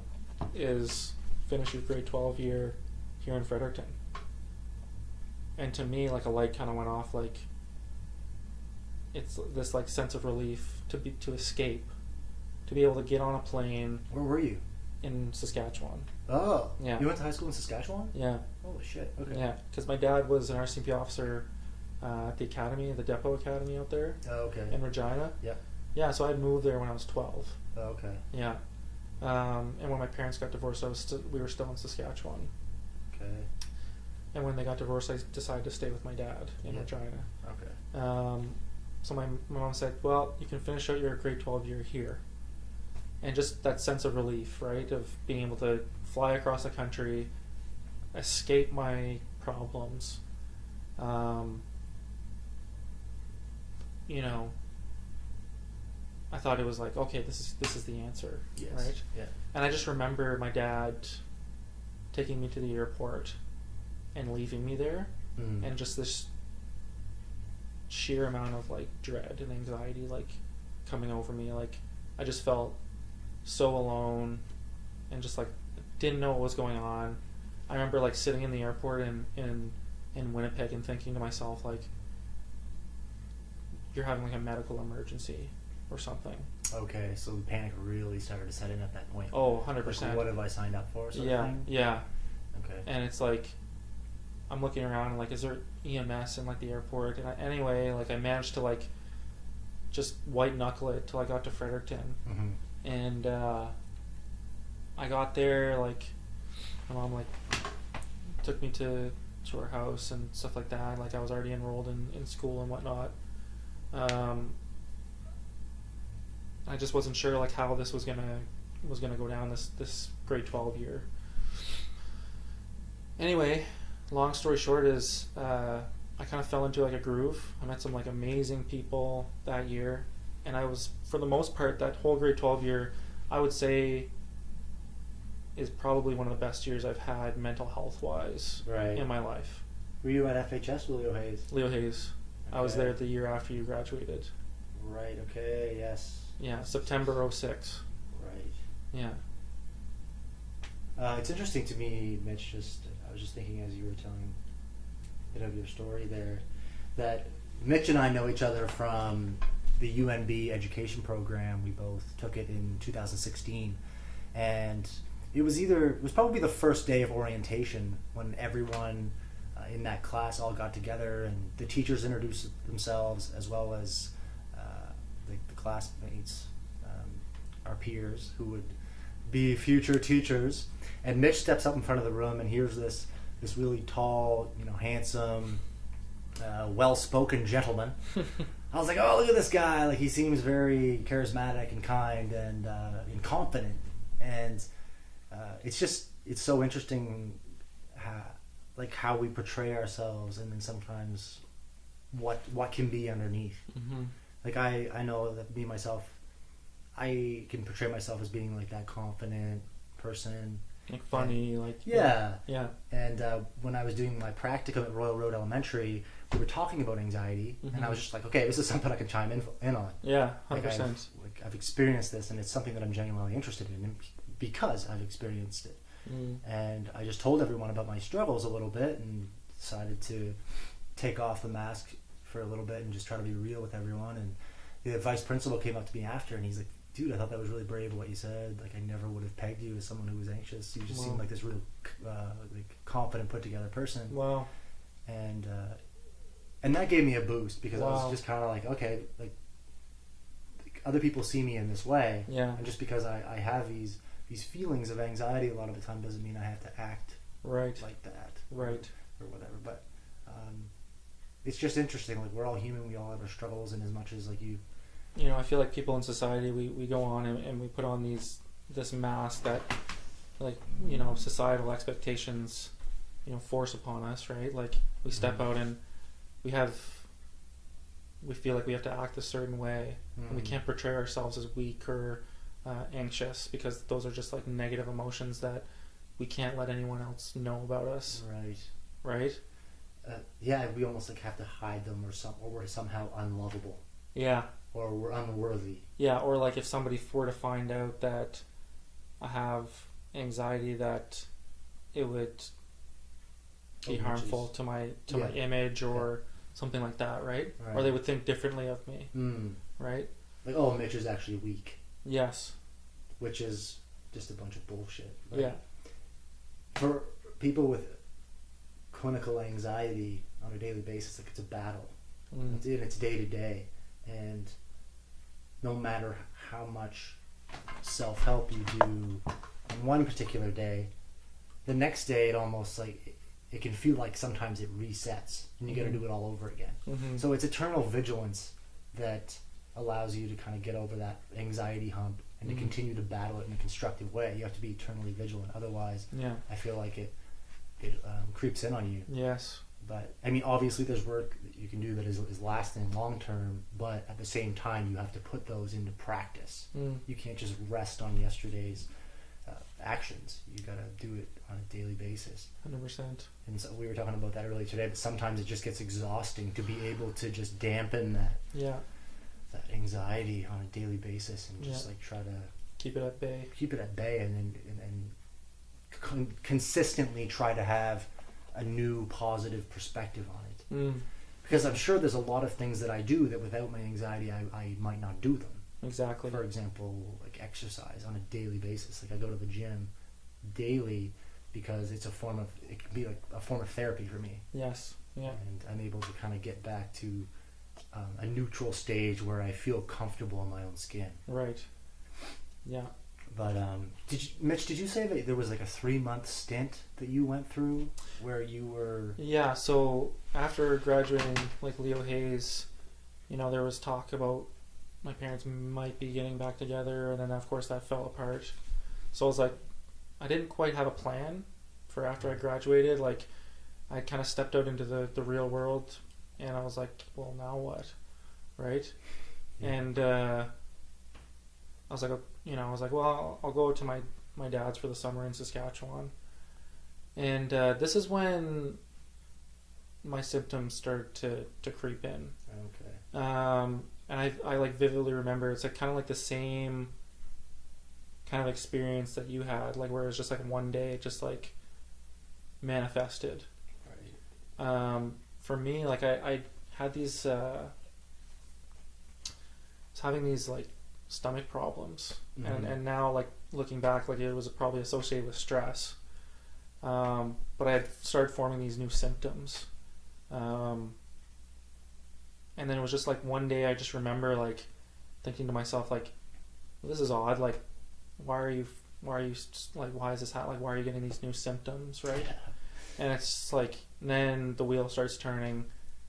is finish your grade 12 year here in Fredericton. And to me, like a light kind of went off, like it's this like sense of relief to escape, to be able to get on a plane. Where were you? In Saskatchewan. Oh. Yeah. You went to high school in Saskatchewan? Yeah. Holy shit. Okay. Yeah, because my dad was an RCMP officer at the academy, the Depot Academy out there. Oh, okay. In Regina. Yeah. Yeah, so I moved there when I was 12. Oh, okay. Yeah. And when my parents got divorced, we were still in Saskatchewan. Okay. And when they got divorced, I decided to stay with my dad in Regina. Okay. So my mom said, well, you can finish out your grade 12 year here. And just that sense of relief, right, of being able to fly across the country, escape my problems, you know, I thought it was like, okay, this is the answer, yes. Right? Yeah. And I just remember my dad taking me to the airport and leaving me there, and just this sheer amount of like dread and anxiety like coming over me. Like I just felt so alone and just like didn't know what was going on. I remember like sitting in the airport in Winnipeg and thinking to myself like, you're having like a medical emergency or something. Okay, so the panic really started to set in at that point. Oh, 100%. Like, what have I signed up for? Sort yeah, of thing? yeah. Okay. And it's like, I'm looking around and like, is there EMS in like the airport? And anyway, like I managed to like just white knuckle it till I got to Fredericton. Mm-hmm. And I got there, like my mom like took me to her house and stuff like that. Like I was already enrolled in school and whatnot. I just wasn't sure like how this was gonna go down this grade 12 year. Anyway, long story short is I kind of fell into like a groove. I met some like amazing people that year, and I was, for the most part, that whole grade 12 year, I would say is probably one of the best years I've had mental health wise in my life. Were you at FHS with Leo Hayes? Leo Hayes. Okay. I was there the year after you graduated. Right, okay, yes. Yeah, September 06. Right. Yeah. It's interesting to me, Mitch, I was just thinking as you were telling a bit of your story there, that Mitch and I know each other from the UNB education program. We both took it in 2016, and it was probably the first day of orientation when everyone in that class all got together, and the teachers introduced themselves as well as the classmates, our peers who would be future teachers. And Mitch steps up in front of the room, and here's this really tall, handsome, well-spoken gentleman. I was like, oh, look at this guy! Like, he seems very charismatic and kind and confident, and it's so interesting how we portray ourselves, and then sometimes what can be underneath. Mm-hmm. Like I know that me myself, I can portray myself as being like that confident person, like funny, and, like yeah. And when I was doing my practicum at Royal Road Elementary, we were talking about anxiety, mm-hmm. and I was just like, okay, this is something I can chime in on. Yeah, 100%. I've experienced this, and it's something that I'm genuinely interested in because I've experienced it. And I just told everyone about my struggles a little bit, and decided to take off the mask for a little bit and just try to be real with everyone. And the vice principal came up to me after, and he's like, dude, I thought that was really brave what you said. Like, I never would have pegged you as someone who was anxious. You just seemed like this real confident, put together person. Wow. And that gave me a boost, because I was just kind of like, okay, like other people see me in this way. Yeah. And just because I have these feelings of anxiety a lot of the time doesn't mean I have to act right like that. Right. Or whatever. But it's just interesting. Like, we're all human. We all have our struggles. And as much as, like, you know, I feel like people in society, we go on and we put on this mask that, like, you know, societal expectations, you know, force upon us, right? Like, we step out and we feel like we have to act a certain way, and we can't portray ourselves as weak or anxious, because those are just like negative emotions that we can't let anyone else know about us. Right? Yeah, we almost like have to hide them, or we're somehow unlovable. Yeah. Or we're unworthy. Yeah, or like if somebody were to find out that I have anxiety, that it would be harmful to my image or something like that, right? Or they would think differently of me, right? Like, oh, Mitch is actually weak. Yes. Which is just a bunch of bullshit. Like, yeah. For people with clinical anxiety on a daily basis, like, it's a battle. It's day to day, and no matter how much self-help you do on one particular day, the next day it almost like it can feel like sometimes it resets and you got to do it all over again. So it's eternal vigilance that allows you to kind of get over that anxiety hump and to continue to battle it in a constructive way. You have to be eternally vigilant, otherwise I feel like it creeps in on you. Yes. But I mean, obviously there's work that you can do that is lasting long term, but at the same time you have to put those into practice. You can't just rest on yesterday's actions. You got to do it on a daily basis. 100%. And so we were talking about that earlier today, but sometimes it just gets exhausting to be able to just dampen that anxiety on a daily basis and just like try to keep it at bay, and consistently try to have a new positive perspective on it. Because I'm sure there's a lot of things that I do that without my anxiety I might not do them. Exactly. For example, like exercise on a daily basis. Like, I go to the gym daily because it can be like a form of therapy for me. Yes. Yeah. And I'm able to kind of get back to a neutral stage where I feel comfortable in my own skin. Right. Yeah. But Mitch, did you say that there was like a 3-month stint that you went through where you were? Yeah. So after graduating, like Leo Hayes, you know, there was talk about my parents might be getting back together, and then of course that fell apart. So I was like, I didn't quite have a plan for after I graduated. Like, I kind of stepped out into the real world, and I was like, well, now what, right? Yeah. And I was like, well, I'll go to my dad's for the summer in Saskatchewan. And this is when my symptoms start to creep in. Okay. And I like vividly remember it's like kind of like the same kind of experience that you had, like where it was just like one day it just like manifested. Right. For me, like I had these I was having these like stomach problems, and now like looking back, like it was probably associated with stress, but I had started forming these new symptoms, and then it was just like one day I just remember like thinking to myself like, well, this is odd, like why is this like why are you getting these new symptoms, right? And it's like, then the wheel starts turning,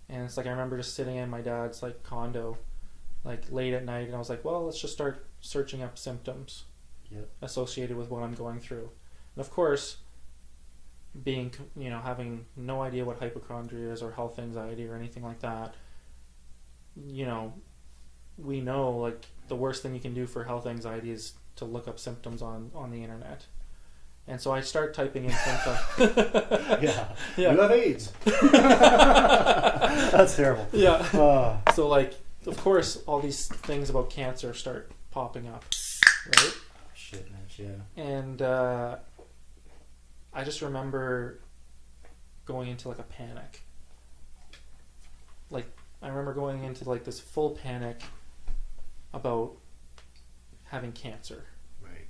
and it's like I remember just sitting in my dad's like condo like late at night, and I was like, well, let's just start searching up symptoms associated with what I'm going through. And of course, having no idea what hypochondria is or health anxiety or anything like that, we know like the worst thing you can do for health anxiety is to look up symptoms on the internet. And so I start typing in symptoms. Yeah. You have AIDS. That's terrible. Yeah. So like, of course, all these things about cancer start popping up, right? Shit, man, yeah. And I just remember going into like a panic. Like, I remember going into like this full panic about having cancer. Right.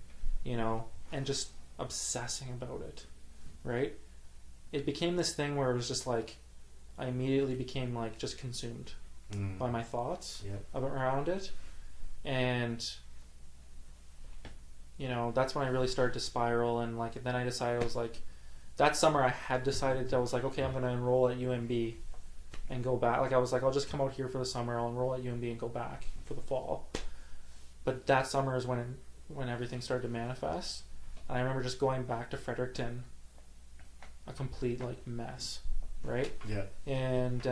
And just obsessing about it, right? It became this thing where it was just like, I immediately became like just consumed by my thoughts around it. And you know, that's when I really started to spiral. And like, then I decided, I was like, that summer I had decided, I was like, okay, I'm going to enroll at UMB and go back. Like, I was like, I'll just come out here for the summer, I'll enroll at UMB and go back for the fall. But that summer is when everything started to manifest. And I remember just going back to Fredericton, a complete like mess, right? Yeah. And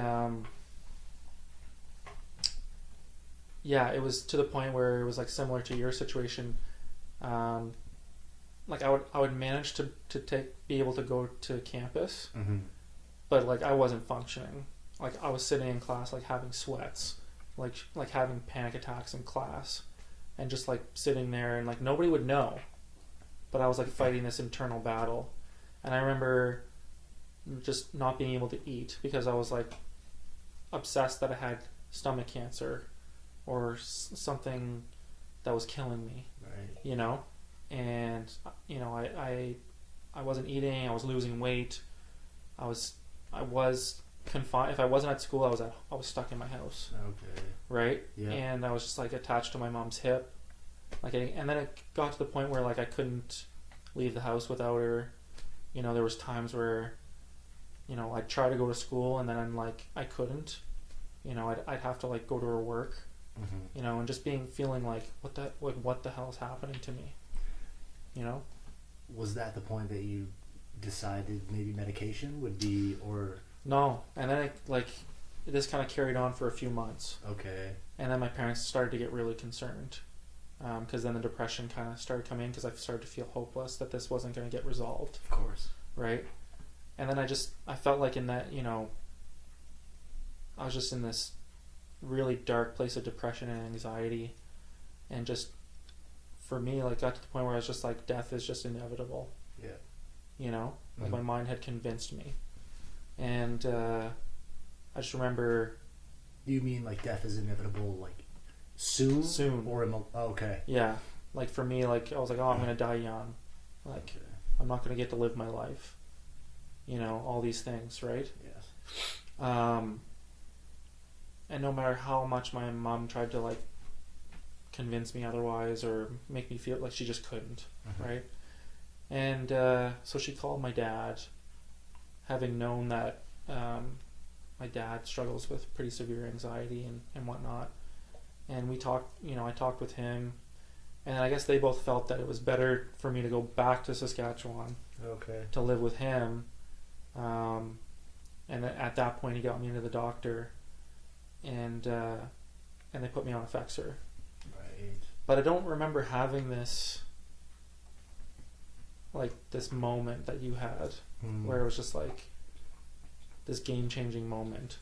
yeah, it was to the point where it was like similar to your situation. Like I would manage to be able to go to campus, Mm-hmm. but like I wasn't functioning. Like I was sitting in class like having sweats, like having panic attacks in class, and just like sitting there, and like nobody would know, but I was like fighting this internal battle. And I remember just not being able to eat because I was like obsessed that I had stomach cancer or something that was killing me, Right. you know. And you know, I wasn't eating, I was losing weight, I was confined. If I wasn't at school, I was stuck in my house. Okay. Right? Yeah. And I was just like attached to my mom's hip. Like, and then it got to the point where like I couldn't leave the house without her. You know, there was times where, you know, I'd try to go to school and then I'm like I couldn't. You know, I'd have to like go to her work. Mm-hmm. You know, and just feeling like what the hell is happening to me? You know? Was that the point that you decided maybe medication would be, or? No, and then this kind of carried on for a few months. Okay. And then my parents started to get really concerned, because then the depression kind of started coming in because I started to feel hopeless that this wasn't going to get resolved. Of course. Right? And then I felt like in that, you know, I was just in this really dark place of depression and anxiety, and just for me, like, got to the point where I was just like, death is just inevitable. Yeah. You know, like Mm-hmm. my mind had convinced me. And I just remember. Do you mean like death is inevitable, like soon? Soon. Or okay. Yeah, like for me, like I was like, oh, I'm gonna die young. Like, Okay. I'm not gonna get to live my life. You know, all these things, right? Yes. And no matter how much my mom tried to like convince me otherwise or make me feel like, she just couldn't, Mm-hmm. right? And so she called my dad, having known that my dad struggles with pretty severe anxiety and whatnot. And we talked, you know, I talked with him, and I guess they both felt that it was better for me to go back to Saskatchewan Okay. to live with him. And at that point, he got me into the doctor, and they put me on Effexor. Right. But I don't remember having this moment that you had, where it was just like this game-changing moment.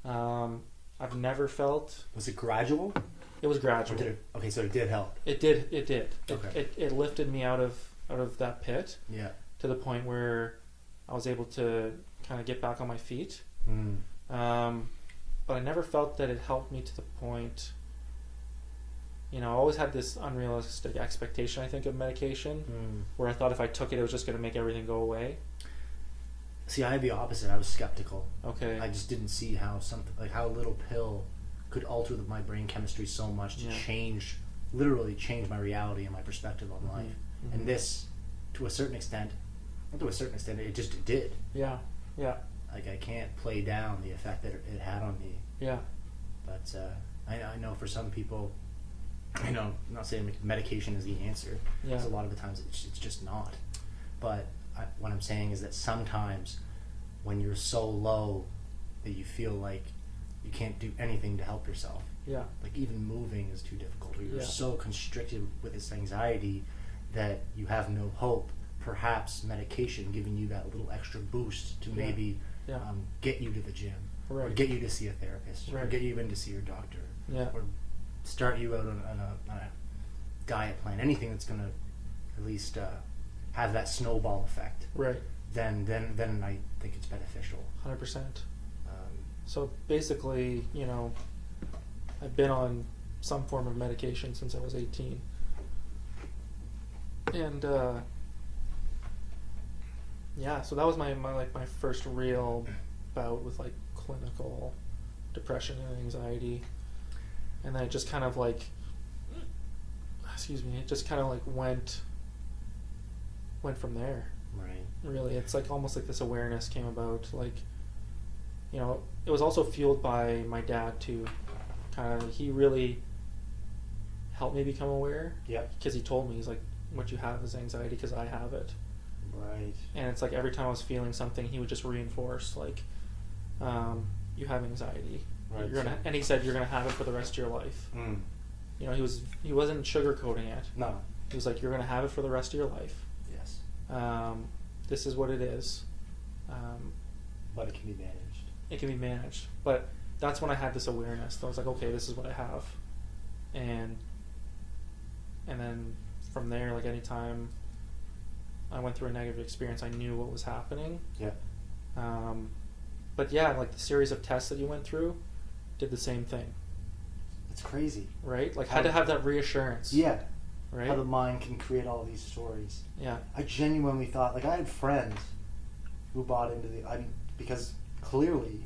I've never felt. Was it gradual? It was Or gradual. did it, okay, so it did help. It did. Okay. It lifted me out of that pit Yeah. to the point where I was able to kind of get back on my feet. Mm. But I never felt that it helped me to the point. You know, I always had this unrealistic expectation, I think, of medication, where I thought if I took it, it was just going to make everything go away. See, I had the opposite. I was skeptical. Okay. I just didn't see how something like how a little pill could alter my brain chemistry so much to literally change my reality and my perspective on life. Mm-hmm. And this, to a certain extent, it just did. Yeah. Yeah. Like, I can't play down the effect that it had on me. Yeah. But I know for some people, I'm not saying medication is the answer. Yeah. Because a lot of the times it's just not. But what I'm saying is that sometimes when you're so low that you feel like you can't do anything to help yourself, Yeah. like even moving is too difficult, or you're Yeah. so constricted with this anxiety that you have no hope, perhaps medication giving you that little extra boost to maybe get you to the gym, or Right. get you to see a therapist, or Right. get you in to see your doctor, Yeah. or start you out on a diet plan, anything that's going to at least have that snowball effect. Right. Then I think it's beneficial. 100%. So basically, you know, I've been on some form of medication since I was 18. And so that was my first real bout with like clinical depression and anxiety. And then it just kind of like excuse me, it just kind of like went from there. Right. Really, it's like almost like this awareness came about. Like, you know, it was also fueled by my dad too. Kind of, he really helped me become aware. Yep. Because he told me, he's like, what you have is anxiety because I have it. Right. And it's like every time I was feeling something, he would just reinforce, like, you have anxiety. Right. You're gonna, and he said you're gonna have it for the rest of your life. Mm. You know, he wasn't sugarcoating it. No. He was like, you're gonna have it for the rest of your life. Yes. This is what it is. But it can be managed. It can be managed. But that's when I had this awareness. I was like, okay, this is what I have. And then from there, like anytime I went through a negative experience, I knew what was happening. Yeah. But yeah, like the series of tests that you went through did the same thing. It's crazy. Right? Like had to have that reassurance. Yeah. Right? How the mind can create all these stories. Yeah. I genuinely thought, like, I had friends who bought into because clearly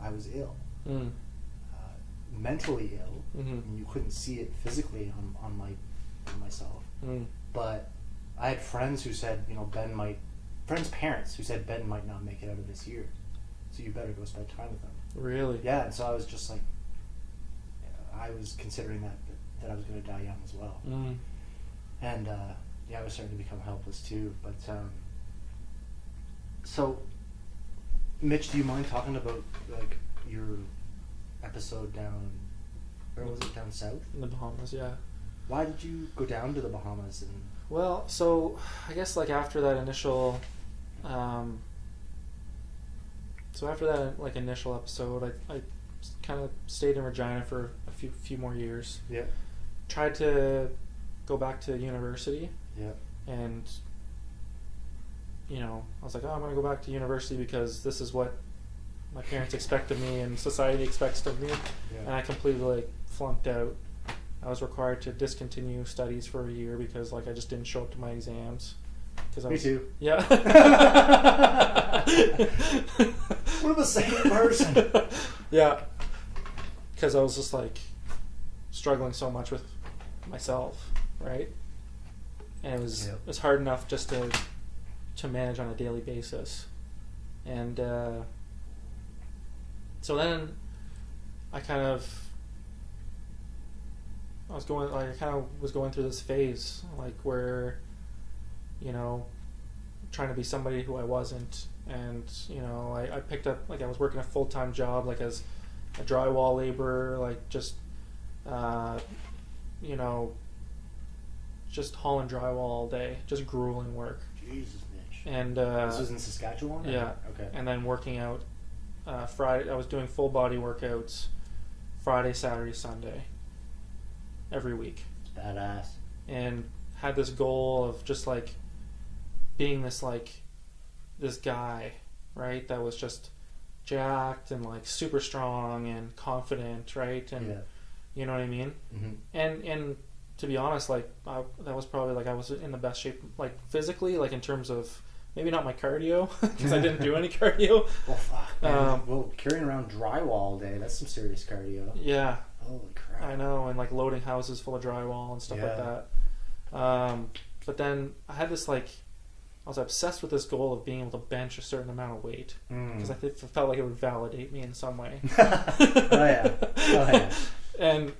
I was ill. Mm. Mentally ill. Mm-hmm. And you couldn't see it physically on myself. Mm. But I had friends who said, you know, friends' parents who said Ben might not make it out of this year. So you better go spend time with them. Really? Yeah, and so I was just like, I was considering that I was going to die young as well. Mm. And I was starting to become helpless too. But so, Mitch, do you mind talking about like your episode down? Where was it? Down south? In the Bahamas, yeah. Why did you go down to the Bahamas? And Well, so I guess like after that initial, initial episode, I kind of stayed in Regina for a few more years. yeah, Tried to go back to university, yeah, and you know, I was like, oh, I'm going to go back to university because this is what my parents expect of me and society expects of me. And I completely like flunked out. I was required to discontinue studies for a year because like I just didn't show up to my exams. Me too. Yeah. We're the same person. Yeah. Because I was just like struggling so much with myself, right? And it was hard enough just to manage on a daily basis. And so then I was going through this phase like where, you know, trying to be somebody who I wasn't. And, you know, I picked up, like I was working a full-time job like as a drywall laborer, like just you know, just hauling drywall all day, just grueling work. Jesus, Mitch. And this was in Saskatchewan? Yeah. Okay. And then working out Friday. I was doing full body workouts Friday, Saturday, Sunday every week. Badass. And had this goal of just like being this guy, right? That was just jacked and like super strong and confident, right? And you know what I mean? Mm-hmm. And to be honest, like that was probably like I was in the best shape, like physically, like in terms of maybe not my cardio because I didn't do any cardio. Well, fuck, man. Well, carrying around drywall all day—that's some serious cardio. Yeah. Holy crap! I know, and like loading houses full of drywall and stuff like that. But then I had this like, I was obsessed with this goal of being able to bench a certain amount of weight because I felt like it would validate me in some way. Oh yeah. And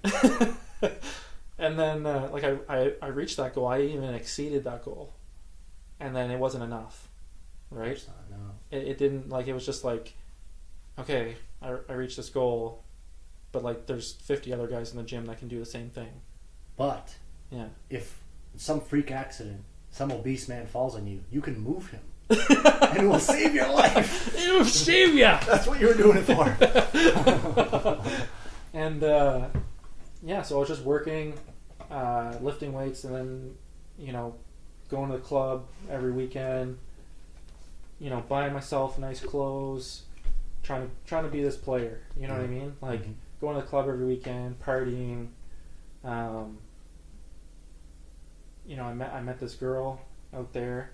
and then like I reached that goal. I even exceeded that goal, and then it wasn't enough, right? No. It didn't, like, it was just like, okay, I reached this goal, but like there's 50 other guys in the gym that can do the same thing. But yeah, if some freak accident, some obese man falls on you, you can move him. And it will save your life. It will save ya. That's what you were doing it for. And yeah, so I was just working, lifting weights, and then, you know, going to the club every weekend, you know, buying myself nice clothes, trying to be this player, you know what I mean? Like going to the club every weekend, partying. You know, I met this girl out there.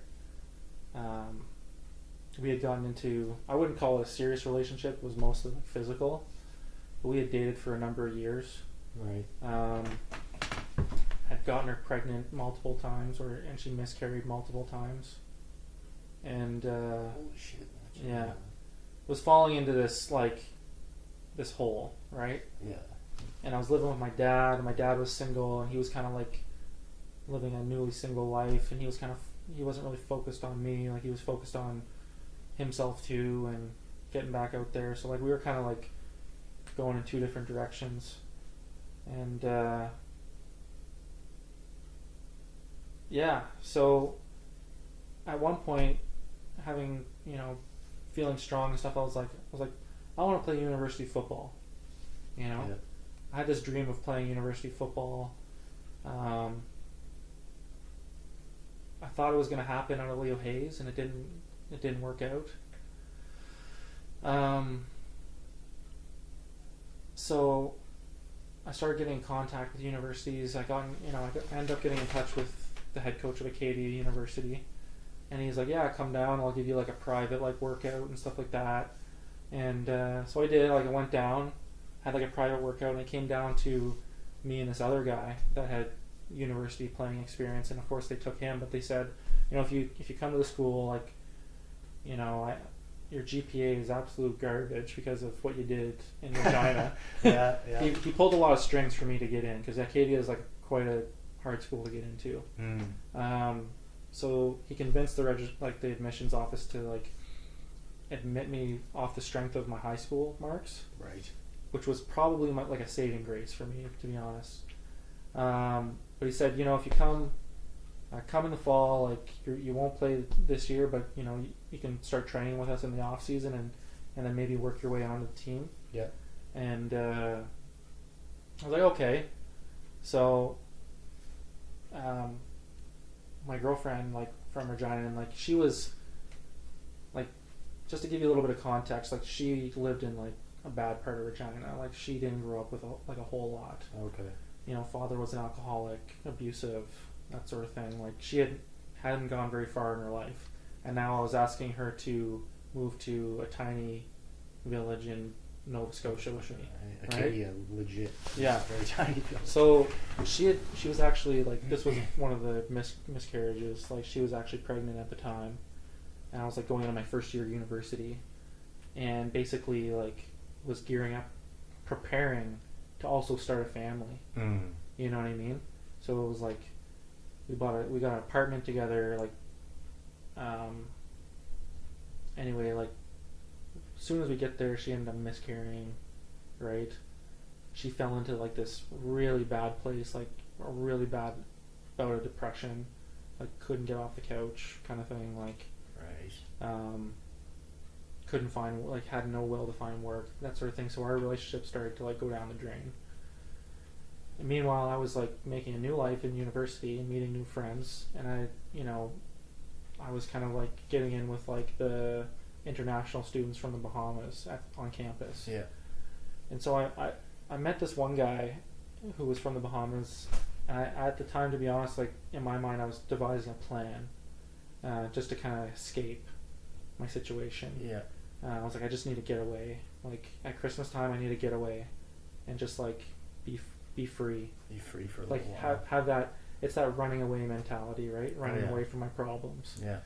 We had gotten into, I wouldn't call it a serious relationship, it was mostly like physical, but we had dated for a number of years. Right. Had gotten her pregnant multiple times, and she miscarried multiple times, and Holy shit. yeah, was falling into this this hole, right? Yeah. And I was living with my dad, and my dad was single, and he was kind of like living a newly single life, and he wasn't really focused on me, like he was focused on himself too, and getting back out there. So like we were kind of like going in two different directions, and yeah. So at one point, having feeling strong and stuff, I was like, I want to play university football. Yeah. I had this dream of playing university football. I thought it was going to happen out of Leo Hayes, and it didn't work out. So I started getting in contact with universities. I ended up getting in touch with the head coach of Acadia University, and he's like, "Yeah, come down. I'll give you like a private like workout and stuff like that." And so I did. Like I went down, had like a private workout, and it came down to me and this other guy that had university playing experience, and of course they took him, but they said, if you come to the school, like, your GPA is absolute garbage because of what you did in Regina. Yeah. He pulled a lot of strings for me to get in, because Acadia is like quite a hard school to get into. So he convinced the admissions office to like admit me off the strength of my high school marks, Right. which was probably like a saving grace for me, to be honest. But he said, if you come in the fall, like you won't play this year, but you can start training with us in the off season, and then maybe work your way onto the team. Yeah. And I was like, okay. So my girlfriend, like from Regina, and like she was like, just to give you a little bit of context, like she lived in like a bad part of Regina. Like she didn't grow up with a whole lot. Okay. Father was an alcoholic, abusive, that sort of thing. Like she hadn't gone very far in her life, and now I was asking her to move to a tiny village in Nova Scotia with me. Acadia, legit. Yeah, very tiny village. So she was actually like, this was one of the miscarriages. Like she was actually pregnant at the time, and I was like going into my first year of university, and basically like was gearing up, preparing to also start a family. You know what I mean? So it was like we got an apartment together. Like anyway, like as soon as we get there, she ended up miscarrying. Right? She fell into like this really bad place, like a really bad bout of depression. Like couldn't get off the couch, kind of thing. Like couldn't find, like had no will to find work, that sort of thing. So our relationship started to like go down the drain. And meanwhile, I was like making a new life in university and meeting new friends, and I was kind of like getting in with like the international students from the Bahamas on campus. Yeah. And so I met this one guy who was from the Bahamas. And at the time, to be honest, like in my mind, I was devising a plan just to kind of escape my situation. Yeah. I was like, I just need to get away. Like at Christmas time, I need to get away, and just like be free. Be free for a like little while. have that. It's that running away mentality, right? Running away from my problems. Yeah.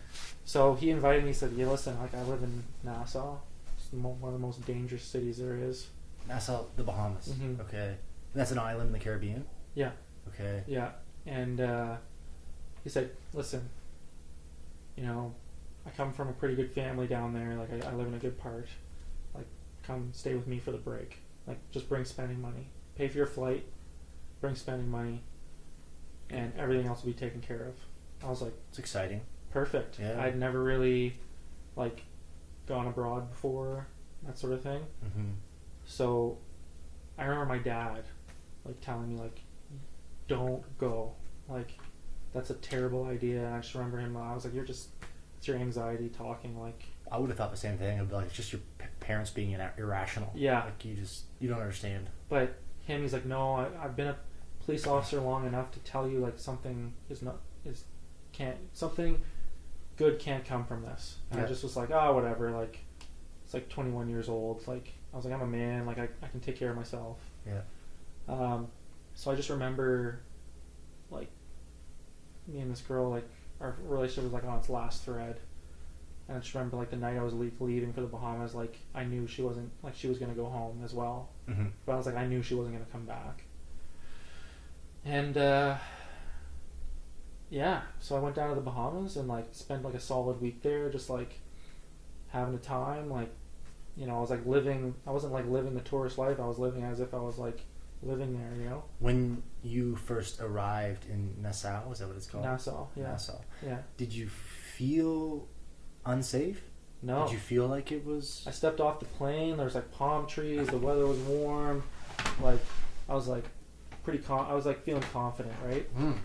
So he invited me. He said, "Yeah, listen. Like I live in Nassau. It's one of the most dangerous cities there is." Nassau, the Bahamas. Mm-hmm. Okay. And that's an island in the Caribbean? Yeah. Okay. Yeah. And he said, "Listen. I come from a pretty good family down there. Like I live in a good part. Like come stay with me for the break. Like just bring spending money. Pay for your flight. Bring spending money. And everything else will be taken care of." I was like, it's exciting. Perfect. Yeah. I'd never really like gone abroad before, that sort of thing. Mm-hmm. So I remember my dad like telling me like, don't go. Like that's a terrible idea. And I just remember him, I was like, it's your anxiety talking. Like I would have thought the same thing. I'd be like, it's just your parents being irrational. Yeah. Like you don't understand. But he's like, no, I've been a police officer long enough to tell you like something something good can't come from this. And I just was like, whatever. Like it's like 21 years old. Like I was like, I'm a man. Like I can take care of myself. Yeah. So I just remember like me and this girl, like our relationship was like on its last thread. And I just remember like the night I was leaving for the Bahamas, like I knew she was gonna go home as well. Mm-hmm. But I was like, I knew she wasn't gonna come back. And yeah, so I went down to the Bahamas and like spent like a solid week there, just like having a time. Like, you know, I was like living. I wasn't like living the tourist life. I was living as if I was like living there. You know. When you first arrived in Nassau, is that what it's called? Nassau. Yeah. Nassau. Yeah. Did you feel unsafe? No. Did you feel like it was? I stepped off the plane. There was like palm trees. The weather was warm. Like I was like I was like feeling confident, right? Mm.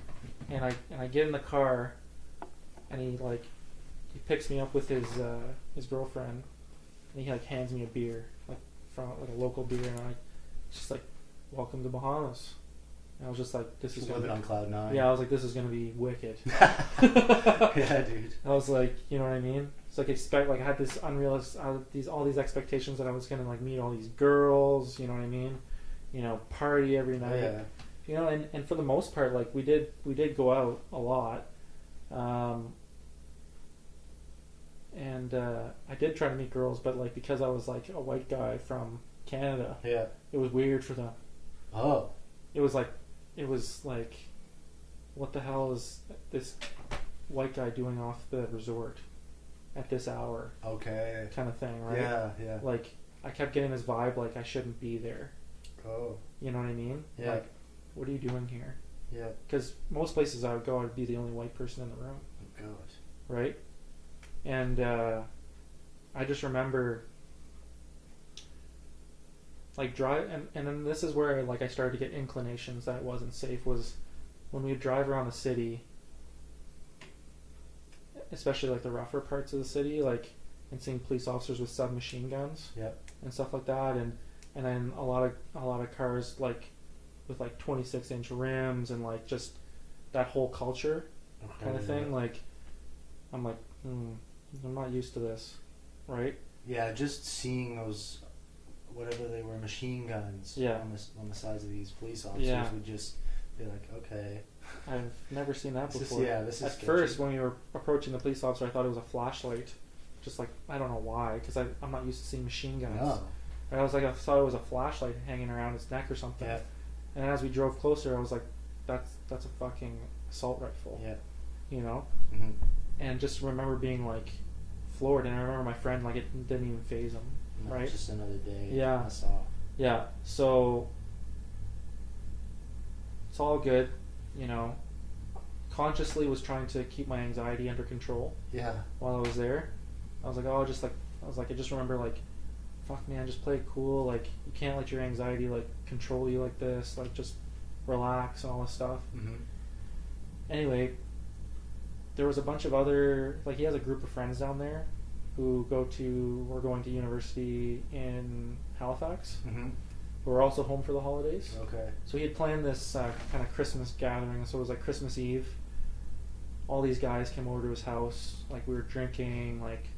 And I get in the car, and he picks me up with his girlfriend, and he like hands me a beer, like from like a local beer, and I just like, welcome to Bahamas. And I was just like, this is living on cloud nine. Yeah, I was like, this is gonna be wicked. Yeah, dude. I was like, you know what I mean? It's like I had this unrealistic, all these expectations that I was gonna like meet all these girls, you know what I mean? You know, party every night. Yeah. You know, and for the most part, like we did go out a lot, and I did try to meet girls, but like because I was like a white guy from Canada, Yeah. it was weird for them. Oh. It was like, what the hell is this white guy doing off the resort at this hour? Okay. Kind of thing, right? Yeah. Yeah. Like I kept getting this vibe like I shouldn't be there. Oh. You know what I mean? Yeah. Like, what are you doing here? Yeah. Because most places I would go, I'd be the only white person in the room. Oh God. Right? And I just remember like and then this is where like I started to get inclinations that it wasn't safe, was when we would drive around the city, especially like the rougher parts of the city, like, and seeing police officers with submachine guns. Yep. And stuff like that, and then a lot of cars like with like 26-inch rims, and like just that whole culture kind of thing. Like I'm like, I'm not used to this, right? Yeah, just seeing those, whatever they were, machine guns. Yeah. On the sides of these police officers would just be like, okay. I've never seen that before. This is at sketchy. first when we were approaching the police officer, I thought it was a flashlight. Just like, I don't know why, because I'm not used to seeing machine guns. No. And I was like, I thought it was a flashlight hanging around his neck or something. Yeah. And as we drove closer, I was like, that's a fucking assault rifle. Yeah. You know? Mm-hmm. And just remember being like floored, and I remember my friend, like, it didn't even faze him. No, right? Just another day. Yeah. I saw. Yeah. So it's all good, you know. Consciously was trying to keep my anxiety under control. Yeah. While I was there. I was like, I just remember like, fuck man, just play it cool. Like, you can't let your anxiety like control you like this. Like, just relax and all this stuff. Mm-hmm. Anyway, there was a bunch of other, like, he has a group of friends down there who were going to university in Halifax, Mm-hmm. who were also home for the holidays. Okay. So he had planned this kind of Christmas gathering. So it was like Christmas Eve. All these guys came over to his house. Like, we were drinking, like,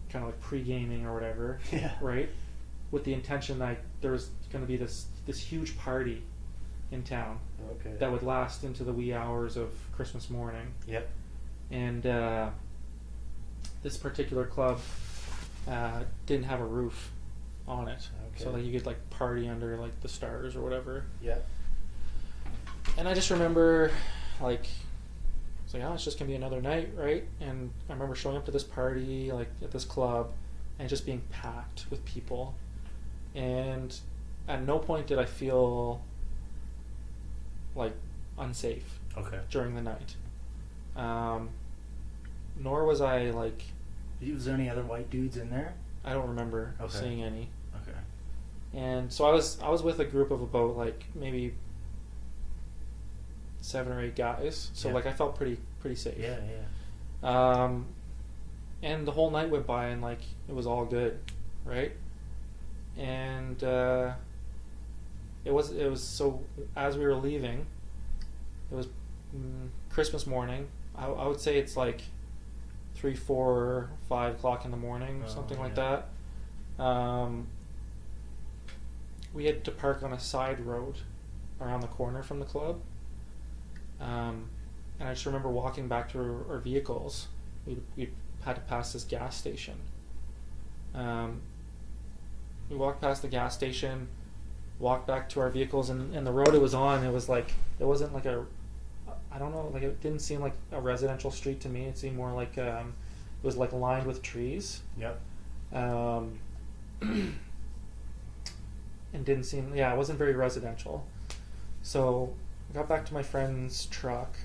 kind of like pre-gaming or whatever. Yeah. Right? With the intention that there was going to be this huge party in town. Okay. That would last into the wee hours of Christmas morning. Yep. And this particular club didn't have a roof on it. Okay. So that you could like party under like the stars or whatever. Yep. And I just remember like, it's like, oh, it's just gonna be another night, right? And I remember showing up to this party, like at this club, and just being packed with people. And at no point did I feel like unsafe. Okay. During the night. Nor was I like, Was there any other white dudes in there? I don't remember Okay. seeing any. Okay. And so I was with a group of about like maybe 7 or 8 guys. So Yeah. like I felt pretty safe. Yeah, yeah. And the whole night went by and like it was all good, right? And it was so as we were leaving, it was Christmas morning. I would say it's like 3, 4, 5 o'clock in the morning, something like that. We had to park on a side road around the corner from the club, And I just remember walking back to our vehicles. We had to pass this gas station. We walked past the gas station, walked back to our vehicles, and the road it was on, it was like, it wasn't like I don't know, like it didn't seem like a residential street to me. It seemed more like it was like lined with trees. Yep. And didn't seem, yeah, it wasn't very residential. So I got back to my friend's truck,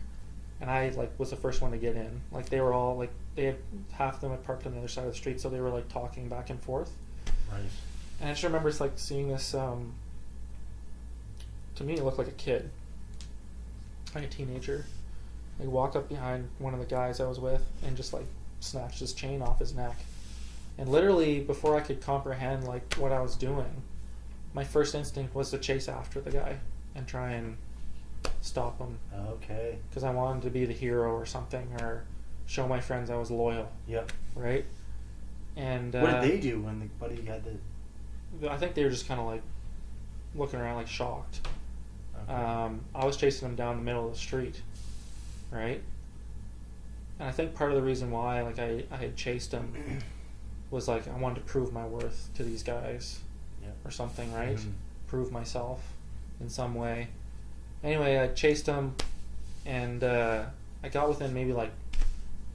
and I like was the first one to get in. Like they were all like, they had half of them had parked on the other side of the street, so they were like talking back and forth. Right. And I just remember it's like seeing this. To me, it looked like a kid, like a teenager. Like walk up behind one of the guys I was with and just like snatched his chain off his neck. And literally, before I could comprehend like what I was doing, my first instinct was to chase after the guy and try and stop him. Okay. Because I wanted to be the hero or something, or show my friends I was loyal. Yep. Right. And what did they do when the buddy had the? I think they were just kind of like looking around, like shocked. Okay. I was chasing them down the middle of the street, right? And I think part of the reason why, like, I had chased them was like I wanted to prove my worth to these guys, Yep. or something, right? Mhm. Prove myself in some way. Anyway, I chased them, and I got within maybe like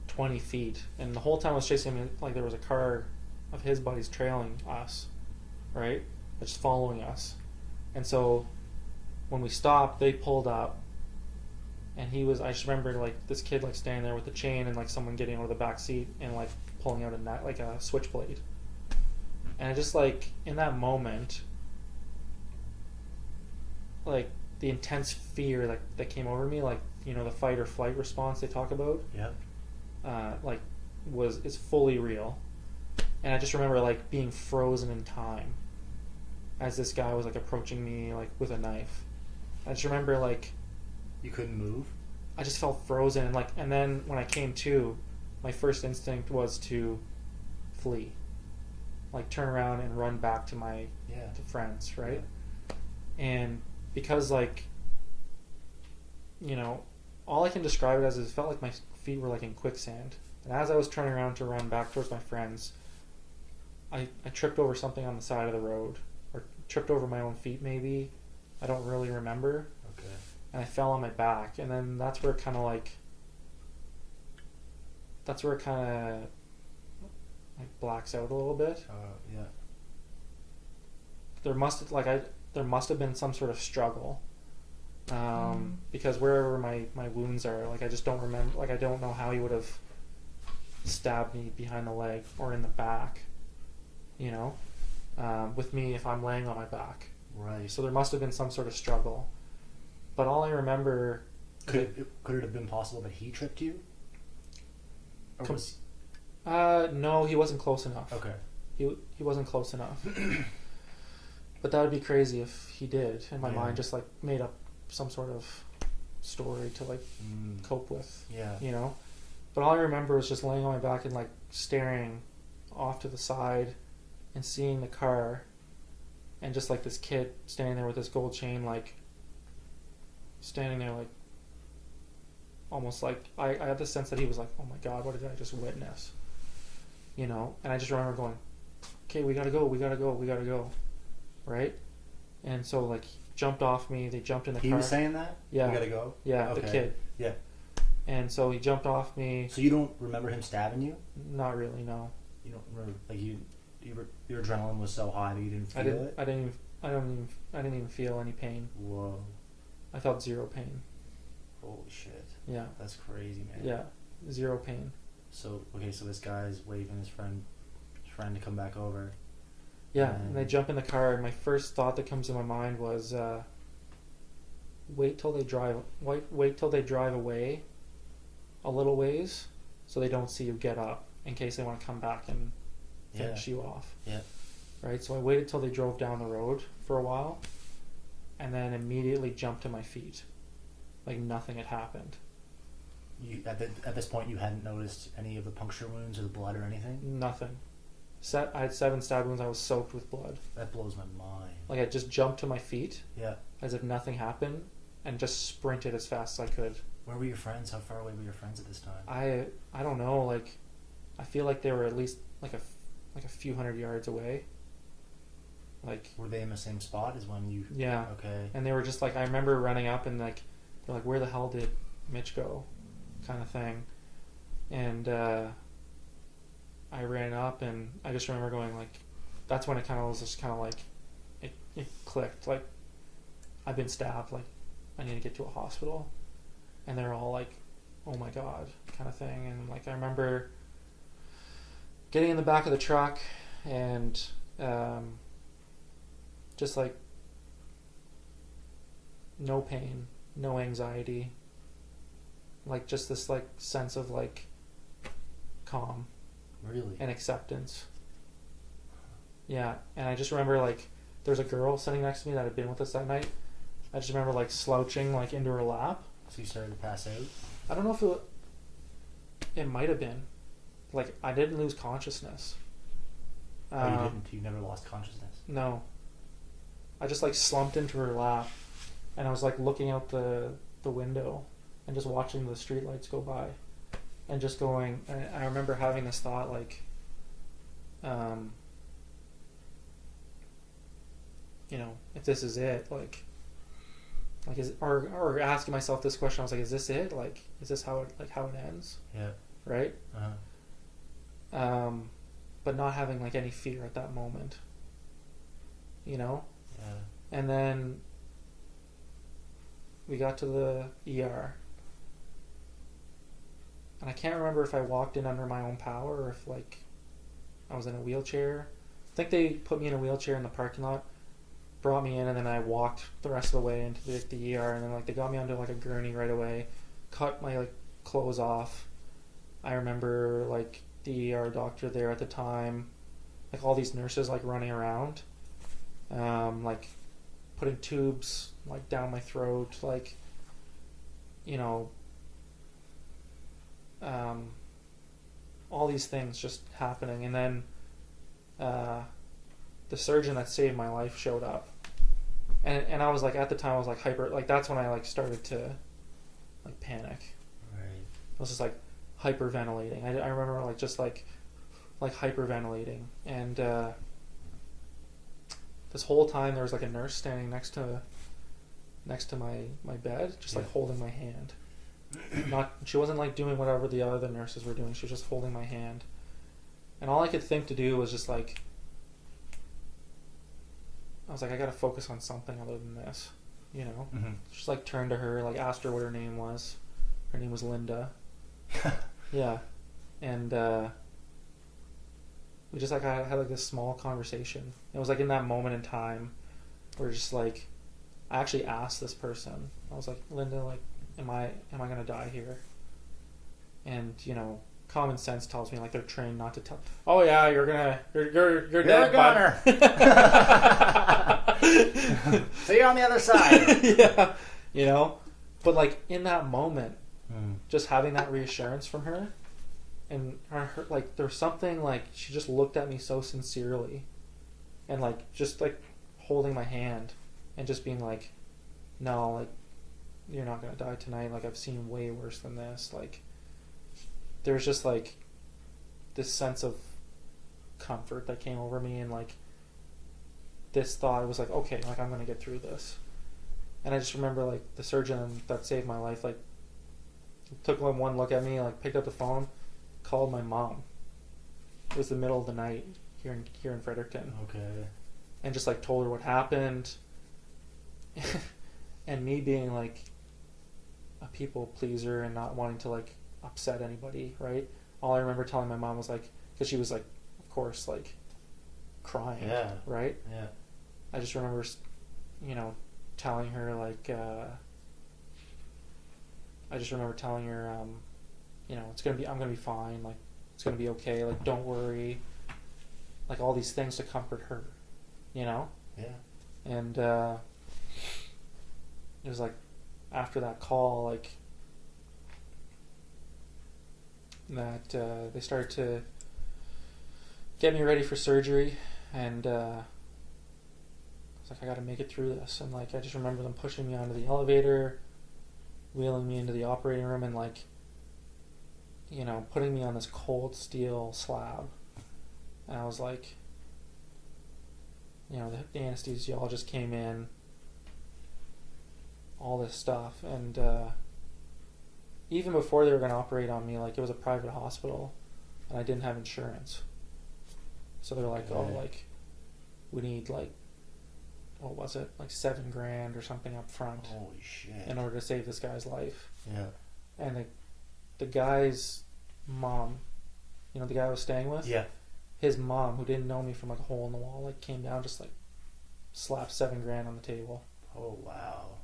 20 feet, and the whole time I was chasing him, like there was a car of his buddies trailing us, right? Just following us. And so when we stopped, they pulled up, and I just remember like this kid like standing there with the chain, and like someone getting out of the back seat and like pulling out like a switchblade. And I just like, in that moment, like the intense fear like that came over me, like, you know, the fight or flight response they talk about, Yep. like is fully real. And I just remember like being frozen in time as this guy was like approaching me like with a knife. I just remember like You couldn't move. I just felt frozen, and like, and then when I came to, my first instinct was to flee, like turn around and run back to my to friends, right? Yeah. And because like, you know, all I can describe it as is it felt like my feet were like in quicksand, and as I was turning around to run back towards my friends, I tripped over something on the side of the road, or tripped over my own feet maybe. I don't really remember. Okay. And I fell on my back, and then that's where it kind of blacks out a little bit. Yeah. There must have been some sort of struggle, because wherever my wounds are, like I just don't remember, like I don't know how he would have stabbed me behind the leg or in the back, you know, with me if I'm laying on my back. Right. So there must have been some sort of struggle. But all I remember... Could it have been possible that he tripped you? Or was... No, he wasn't close enough. Okay. He wasn't close enough. But that would be crazy if he did. And my mind just like made up some sort of story to like cope with. Yeah. You know? But all I remember was just laying on my back and like staring off to the side and seeing the car, and just like this kid standing there with this gold chain, like standing there like almost like I had the sense that he was like, oh my god, what did I just witness, you know? And I just remember going, okay, we gotta go, right? And so like he jumped off me, they jumped in the car. He was saying that? Yeah. We gotta go? Yeah, Okay. the kid. Yeah. And so he jumped off me. So you don't remember him stabbing you? Not really, no. You don't remember, like your adrenaline was so high that you didn't feel it? I didn't even feel any pain. Whoa. I felt zero pain. Holy shit. Yeah. That's crazy, man. Yeah. Zero pain. So this guy's waving his friend to come back over. Yeah, and they jump in the car, and my first thought that comes to my mind was, wait till they drive away a little ways, so they don't see you get up in case they want to come back and finish you off. Yeah. Right. So I waited till they drove down the road for a while, and then immediately jumped to my feet, like nothing had happened. You at this point you hadn't noticed any of the puncture wounds or the blood or anything? Nothing. I had 7 stab wounds. I was soaked with blood. That blows my mind. Like I just jumped to my feet. Yeah. As if nothing happened, and just sprinted as fast as I could. Where were your friends? How far away were your friends at this time? I don't know. Like, I feel like they were at least like a few hundred yards away. Like, were they in the same spot as when you? Yeah. Okay. And they were just like, I remember running up and like, they're like, where the hell did Mitch go? Kind of thing. And I ran up and I just remember going like, that's when it kind of was just kind of like, it clicked. Like, I've been stabbed. Like, I need to get to a hospital. And they're all like, oh my God, kind of thing. And like, I remember getting in the back of the truck and just like no pain, no anxiety, like just this like sense of like calm, really, and acceptance. Yeah. And I just remember like there's a girl sitting next to me that had been with us that night. I just remember like slouching like into her lap. So you started to pass out? I don't know if it might have been. Like, I didn't lose consciousness. Oh, you didn't? You never lost consciousness? No. I just like slumped into her lap and I was like looking out the window and just watching the streetlights go by and just going, and I remember having this thought like, you know, if this is it, like is, or asking myself this question, I was like, is this it? Like, is this how it ends? Yeah. Right? Uh-huh. But not having like any fear at that moment. You know? Yeah. And then we got to the ER. And I can't remember if I walked in under my own power or if like I was in a wheelchair. I think they put me in a wheelchair in the parking lot, brought me in, and then I walked the rest of the way into the ER, and then like they got me onto like a gurney right away, cut my like clothes off. I remember like the ER doctor there at the time, like all these nurses like running around, like putting tubes like down my throat, like, you know, all these things just happening. And then the surgeon that saved my life showed up, and I was like, at the time I was like hyper, like that's when I like started to like panic. Right. I was just like hyperventilating. I remember like just like hyperventilating, and this whole time there was like a nurse standing next to my bed, just like holding my hand. She wasn't like doing whatever the other nurses were doing. She was just holding my hand, and all I could think to do was just like, I was like, I gotta focus on something other than this, you know. Mm-hmm. Just like turned to her, like asked her what her name was. Her name was Linda. Yeah. And we just like had like this small conversation. It was like in that moment in time where just like I actually asked this person. I was like, Linda, like, am I gonna die here? And you know, common sense tells me like they're trained not to tell. Oh yeah, you're dead. You're a goner. See you on the other side. Yeah, you know. But like in that moment, just having that reassurance from her, and her like there's something like she just looked at me so sincerely, and like just like holding my hand, and just being like, no, like you're not gonna die tonight. Like I've seen way worse than this. Like there's just like this sense of comfort that came over me, and like this thought was like, okay, like I'm gonna get through this. And I just remember like the surgeon that saved my life like took one look at me, like picked up the phone, called my mom. It was the middle of the night here in Fredericton. Okay. And just like told her what happened. And me being like a people pleaser and not wanting to like upset anybody, right? All I remember telling my mom was like, because she was like, of course, like crying, yeah, right? Yeah. I just remember, you know, telling her like, you know, I'm gonna be fine, like it's gonna be okay, like don't worry, like all these things to comfort her, you know? Yeah. And it was like after that call, like that they started to get me ready for surgery, and was like, I got to make it through this. And like, I just remember them pushing me onto the elevator, wheeling me into the operating room, and like, you know, putting me on this cold steel slab. And I was like, you know, the anesthesiologist came in, all this stuff. And even before they were going to operate on me, like, it was a private hospital, and I didn't have insurance. So they're like, oh, like, we need like, what was it, like $7,000 or something up front. Holy shit! In order to save this guy's life. Yeah. And the guy's mom, you know, the guy I was staying with. Yeah. His mom, who didn't know me from like a hole in the wall, like came down, just like slapped $7,000 on the table. Oh wow,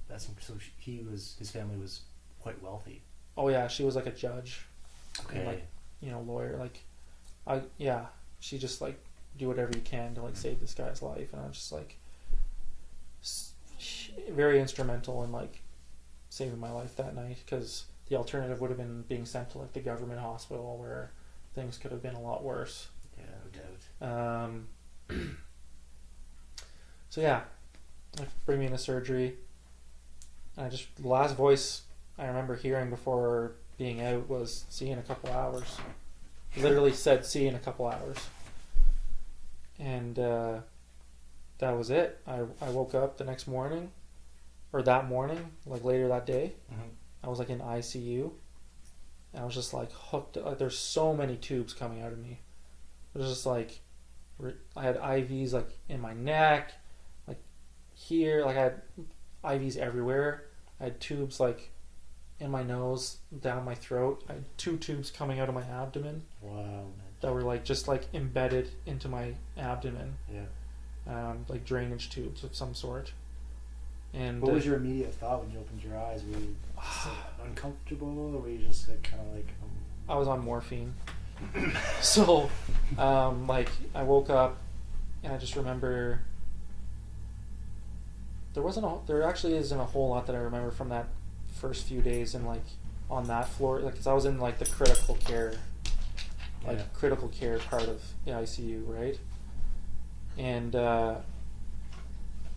that's so. His family was quite wealthy. Oh yeah, she was like a judge. Okay. And, like, you know, lawyer. Like, she just like do whatever you can to like save this guy's life, and I'm just like very instrumental in like saving my life that night, because the alternative would have been being sent to like the government hospital where things could have been a lot worse. Yeah, no doubt. So yeah, like, bring me into surgery. And the last voice I remember hearing before being out was, see you in a couple hours. Literally said, see you in a couple hours. And that was it. I woke up the next morning, or that morning, like later that day. Mm-hmm. I was like in ICU, and I was just like hooked. Like, there's so many tubes coming out of me. It was just like, I had IVs like in my neck, like here, like I had IVs everywhere. I had tubes like in my nose, down my throat. I had 2 tubes coming out of my abdomen. Wow, man. That were like just like embedded into my abdomen. Yeah. Like drainage tubes of some sort. And what was your immediate thought when you opened your eyes? Were you just, like, uncomfortable, or were you just like, kind of like? I was on morphine. So, like, I woke up, and I just remember there actually isn't a whole lot that I remember from that first few days, and like on that floor, like, 'cause I was in like the critical care part of the ICU, right? And there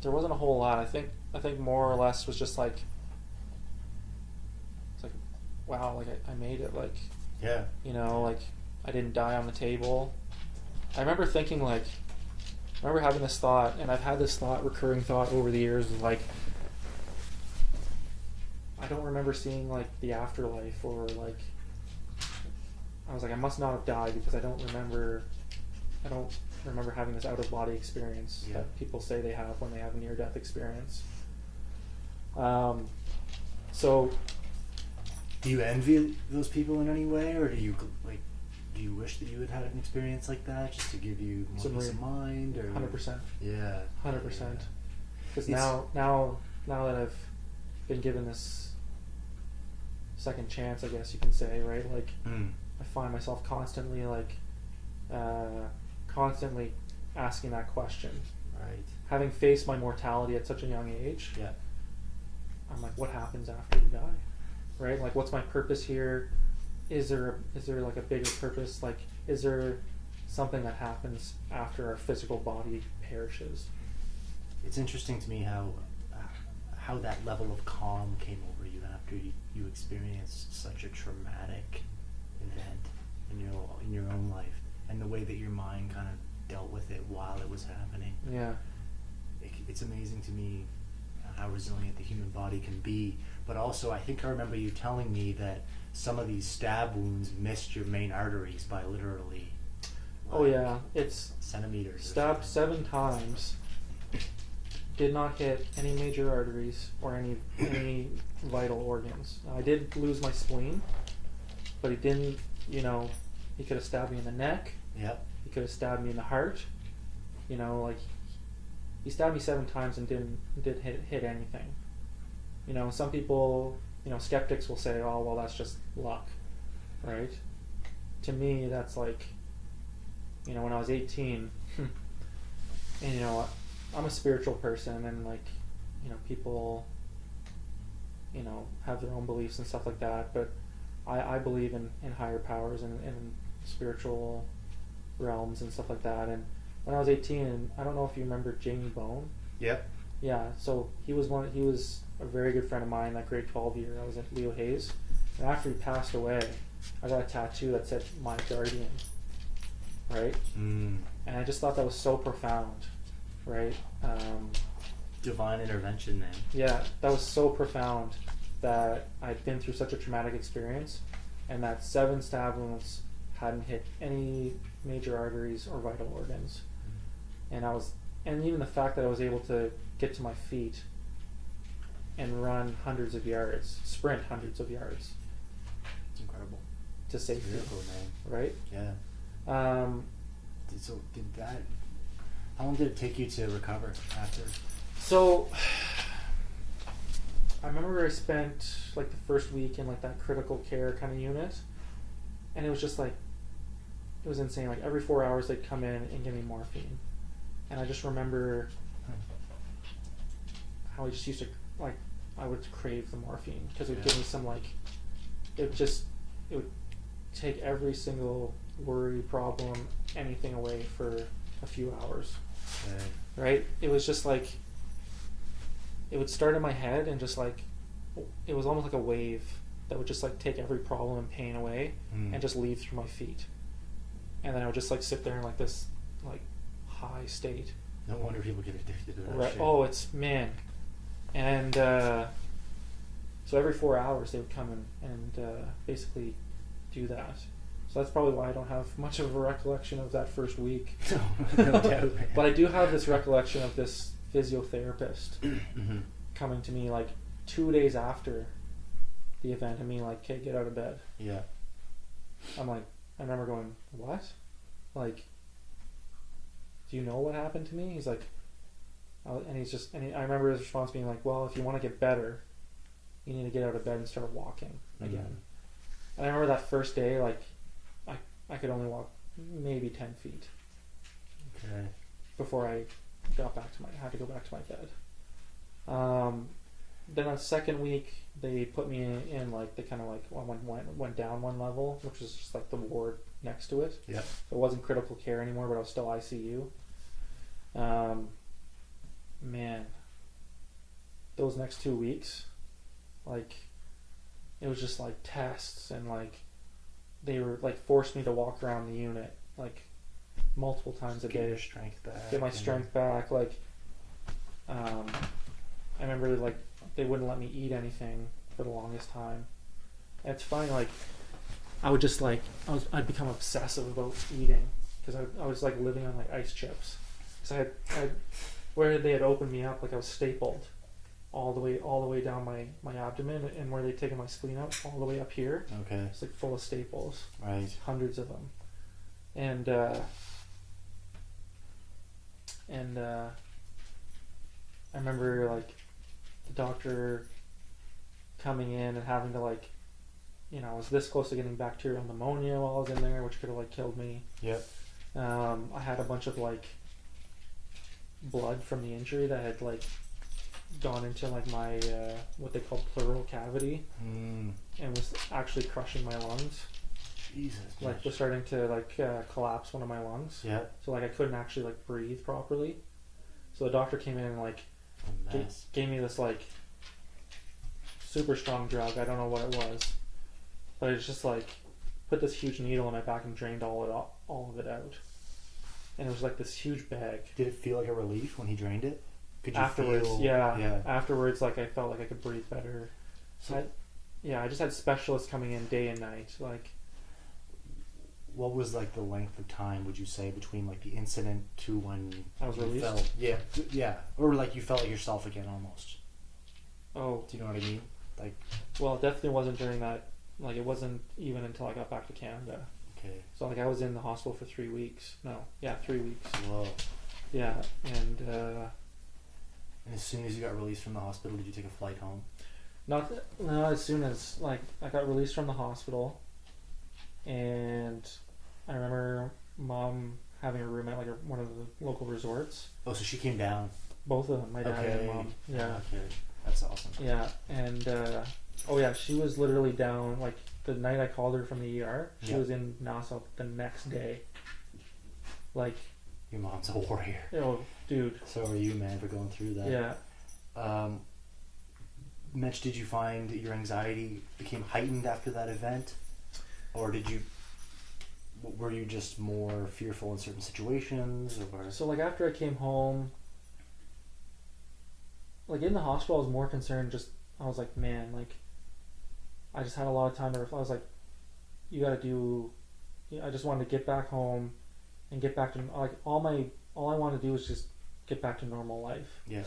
wasn't a whole lot. I think more or less was just like, it's like, wow, like I made it, like, yeah, you know, like I didn't die on the table. I remember thinking, like, I remember having this thought, and I've had this recurring thought over the years of like, I don't remember seeing like the afterlife, or like, I was like, I must not have died, because I don't remember having this out of body experience that people say they have when they have a near death experience. So, do you envy those people in any way, or do you wish that you had had an experience like that, just to give you more peace of mind? Or 100%. Yeah. 100%. Because now that I've been given this second chance, I guess you can say, right? Like, I find myself constantly asking that question. Right. Having faced my mortality at such a young age, yeah, I'm like, what happens after you die? Right? Like, what's my purpose here? Is there like a bigger purpose? Like, is there something that happens after our physical body perishes? It's interesting to me how that level of calm came over you after you experienced such a traumatic event in your own life, and the way that your mind kind of dealt with it while it was happening. Yeah. It's amazing to me how resilient the human body can be, but also I think I remember you telling me that some of these stab wounds missed your main arteries by literally, oh yeah, it's centimeters. Stabbed 7 times. Did not hit any major arteries or any vital organs. I did lose my spleen, but he didn't. You know, he could have stabbed me in the neck. Yep. He could have stabbed me in the heart. You know, like, he stabbed me 7 times and didn't hit anything. You know, some people, you know, skeptics will say, oh, well, that's just luck, right? To me, that's like, you know, when I was 18, and, you know, I'm a spiritual person, and, like, you know, people, you know, have their own beliefs and stuff like that, but I believe in higher powers and spiritual realms and stuff like that. And when I was 18, and I don't know if you remember Jamie Bone. Yep. Yeah, so he was a very good friend of mine that grade 12 year. I was at Leo Hayes. And after he passed away, I got a tattoo that said "My Guardian," right? And I just thought that was so profound, right? Divine intervention, man. Yeah, that was so profound that I'd been through such a traumatic experience, and that 7 stab wounds hadn't hit any major arteries or vital organs. And even the fact that I was able to get to my feet and run hundreds of yards, sprint hundreds of yards. It's incredible. To safety. Beautiful, man. Right? Yeah. So did that, how long did it take you to recover after? So, I remember I spent like the first week in like that critical care kind of unit, and it was just like, it was insane. Like every 4 hours they'd come in and give me morphine. And I just remember how I just used to, like, I would crave the morphine because it would give me some, like, it would take every single worry, problem, anything away for a few hours. Okay. Right? It was just like, it would start in my head and just like, it was almost like a wave that would just like take every problem and pain away and just leave through my feet. And then I would just like sit there in like this, like, high state. No wonder people get addicted to that right. shit. Oh, it's, man. And so every 4 hours they would come and basically do that. So that's probably why I don't have much of a recollection of that first week. No doubt. But I do have this recollection of this physiotherapist coming to me like 2 days after the event and being like, "Okay, get out of bed." Yeah. I'm like, I remember going, "What? Like, do you know what happened to me?" He's like, I remember his response being like, "Well, if you want to get better, you need to get out of bed and start walking again." And I remember that first day, like, I could only walk maybe 10 feet. Okay. Before I had to go back to my bed. Then on the second week, they put me in like, they kind of like went down one level, which was just like the ward next to it. Yeah. So it wasn't critical care anymore, but I was still ICU. Man, those next 2 weeks, like, it was just like tests and like, they were like forced me to walk around the unit like multiple times a day. Get your strength back. Get my strength back. Like, I remember like they wouldn't let me eat anything for the longest time. And it's funny, like, I would just like, I'd become obsessive about eating because I was like living on like ice chips. So I had where they had opened me up, like I was stapled all the way down my abdomen, and where they'd taken my spleen out all the way up here. Okay. It's like full of staples. Right. Hundreds of them. And I remember like the doctor coming in and having to, like, you know, I was this close to getting bacterial pneumonia while I was in there, which could have like killed me. Yep. I had a bunch of like blood from the injury that had like gone into like my what they call pleural cavity and was actually crushing my lungs. Jesus. Like, was starting to like collapse one of my lungs. Yeah. So like I couldn't actually like breathe properly. So the doctor came in and like gave me this like super strong drug. I don't know what it was, but it's just like put this huge needle in my back and drained all of it out. And it was like this huge bag. Did it feel like a relief when he drained it? Could you afterwards feel? yeah afterwards, like, I felt like I could breathe better. So I just had specialists coming in day and night. Like, what was like the length of time, would you say, between like the incident to when I was released? felt, yeah, or like you felt like yourself again almost? Oh, Do you know what I mean? Like, well, it definitely wasn't during that. Like, it wasn't even until I got back to Canada. okay. So like I was in the hospital for 3 weeks. 3 weeks. Whoa. Yeah, and And as soon as you got released from the hospital, did you take a flight home? not as soon as like I got released from the hospital, and I remember Mom having a room at like one of the local resorts. Oh, so she came down. Both of them, my dad and Mom. Yeah. Okay. That's awesome. Yeah, and she was literally down like the night I called her from the ER. She was in Nassau the next day. Like, Your mom's a warrior. Oh, dude. So are you, man, for going through that. Yeah. Mitch, did you find your anxiety became heightened after that event? Or were you just more fearful in certain situations? Or? So, like, after I came home, like, in the hospital, I was more concerned I was like, man, like, I just had a lot of time to reflect. I was like, I just wanted to get back home and get back to, like, all I wanted to do was just get back to normal life. Yeah.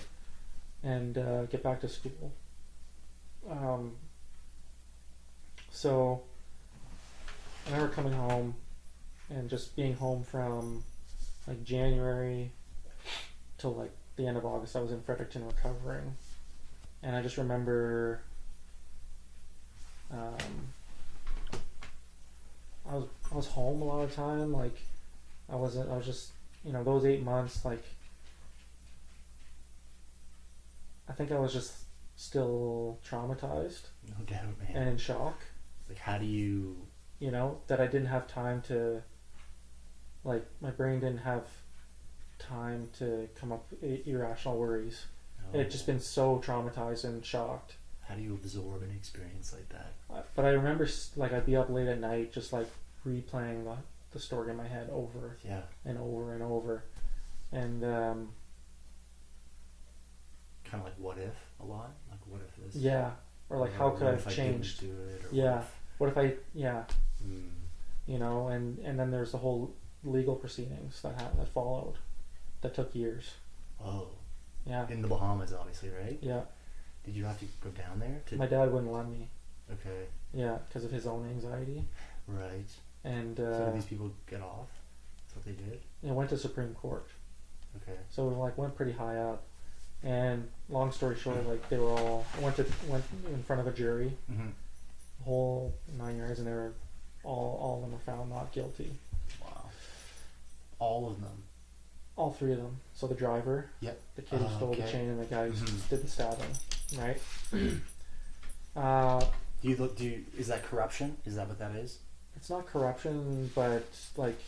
And get back to school. So I remember coming home and just being home from like January till like the end of August. I was in Fredericton recovering, and I just remember I was home a lot of the time. Like I was just, those 8 months, like I think I was just still traumatized. No doubt, man. And in shock. Like, how do you... that I didn't have time to... Like, my brain didn't have time to come up with irrational worries. It had just been so traumatized and shocked. How do you absorb an experience like that? But I remember, like, I'd be up late at night just, like, replaying the story in my head over and over and over. And, kind of like what if a lot? Like what if this? Yeah. Or like how could I have changed? Do it, or yeah. What if I Mm. And then there's the whole legal proceedings that followed that took years. Oh. Yeah. In the Bahamas, obviously, right? Yeah. Did you have to go down there? My dad wouldn't let me. Okay. Yeah, because of his own anxiety. Right. And so did these people get off? That's what they did? It went to Supreme Court. Okay. So we went pretty high up. And long story short, like they were all went in front of a jury, mm-hmm. the whole 9 years, and they were all of them were found not guilty. Wow. All of them. All three of them. So the driver, yep, the kid who stole the chain, and the guy who did the stabbing. Right. Is that corruption? Is that what that is? It's not corruption, but like.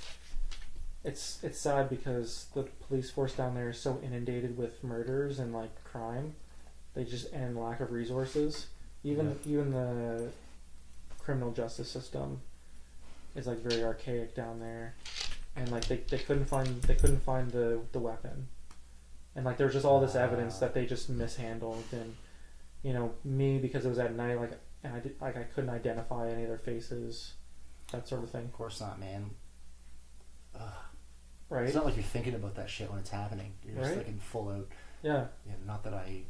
It's sad because the police force down there is so inundated with murders and like crime, and lack of resources. Even the criminal justice system is like very archaic down there, and like they couldn't find the weapon, and like there was just all this evidence that they just mishandled, and me, because it was at night, like, and I couldn't identify any of their faces, that sort of thing. Of course not, man. Right. It's not like you're thinking about that shit when it's happening. You're just like in full out. Yeah. Not that I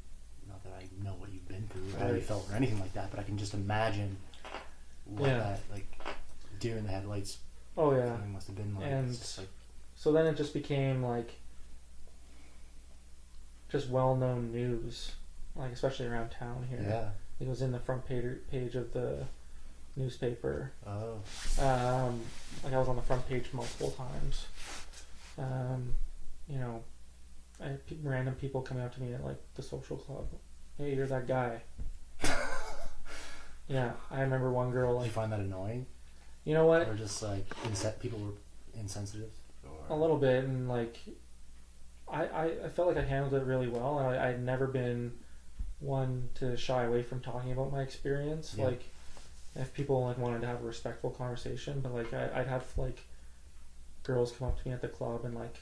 know what you've been through or how you felt or anything like that, but I can just imagine what that like deer in the headlights. Oh yeah. Feeling must have been like. And it's just like, so then it just became like just well-known news, like especially around town here. Yeah. It was in the front page of the newspaper. Oh. Like I was on the front page multiple times. I had random people coming up to me at like the social club. Hey, you're that guy. Yeah, I remember one girl. Like, did you find that annoying? You know what? Or just like people were insensitive? Or? A little bit, and like I felt like I handled it really well, and I'd never been one to shy away from talking about my experience. Yeah. Like if people like wanted to have a respectful conversation, but like I'd have like girls come up to me at the club, and like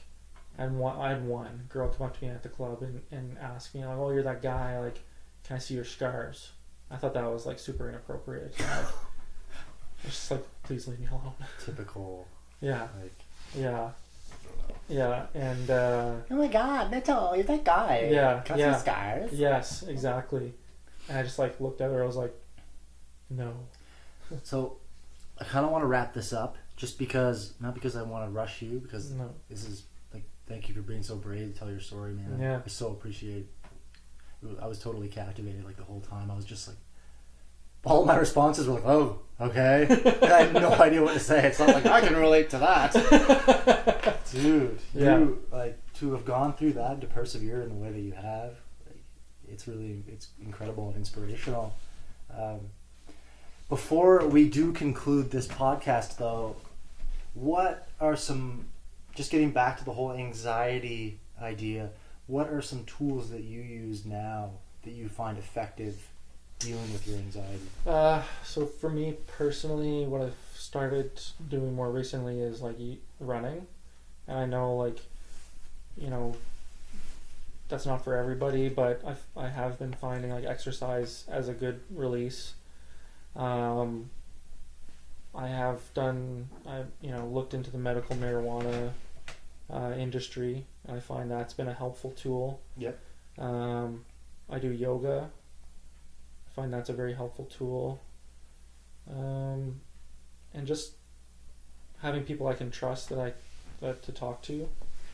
I had one girl come up to me at the club and ask me like, oh, you're that guy, like can I see your scars? I thought that was like super inappropriate. Like, it's just like, please leave me alone. Typical. Yeah. Like. Yeah. Yeah, and oh my God, Mitchell, you're that guy. Yeah. Can I see scars? Yes, exactly. And I just like looked at her. I was like, no. So I kind of want to wrap this up, just because, not because I want to rush you, because this is like, thank you for being so brave to tell your story, man. Yeah. I so appreciate. I was totally captivated like the whole time. I was just like, all my responses were like, oh, okay. And I had no idea what to say. It's not like I can relate to that. Dude, you, like, to have gone through that and to persevere in the way that you have, like, it's incredible and inspirational. Before we do conclude this podcast, though, what are some just getting back to the whole anxiety idea, what are some tools that you use now that you find effective dealing with your anxiety? So for me personally, what I've started doing more recently is like running, and I know like, you know, that's not for everybody, but I have been finding like exercise as a good release. I've looked into the medical marijuana industry, and I find that's been a helpful tool. Yep. I do yoga. I find that's a very helpful tool. And just having people I can trust that to talk to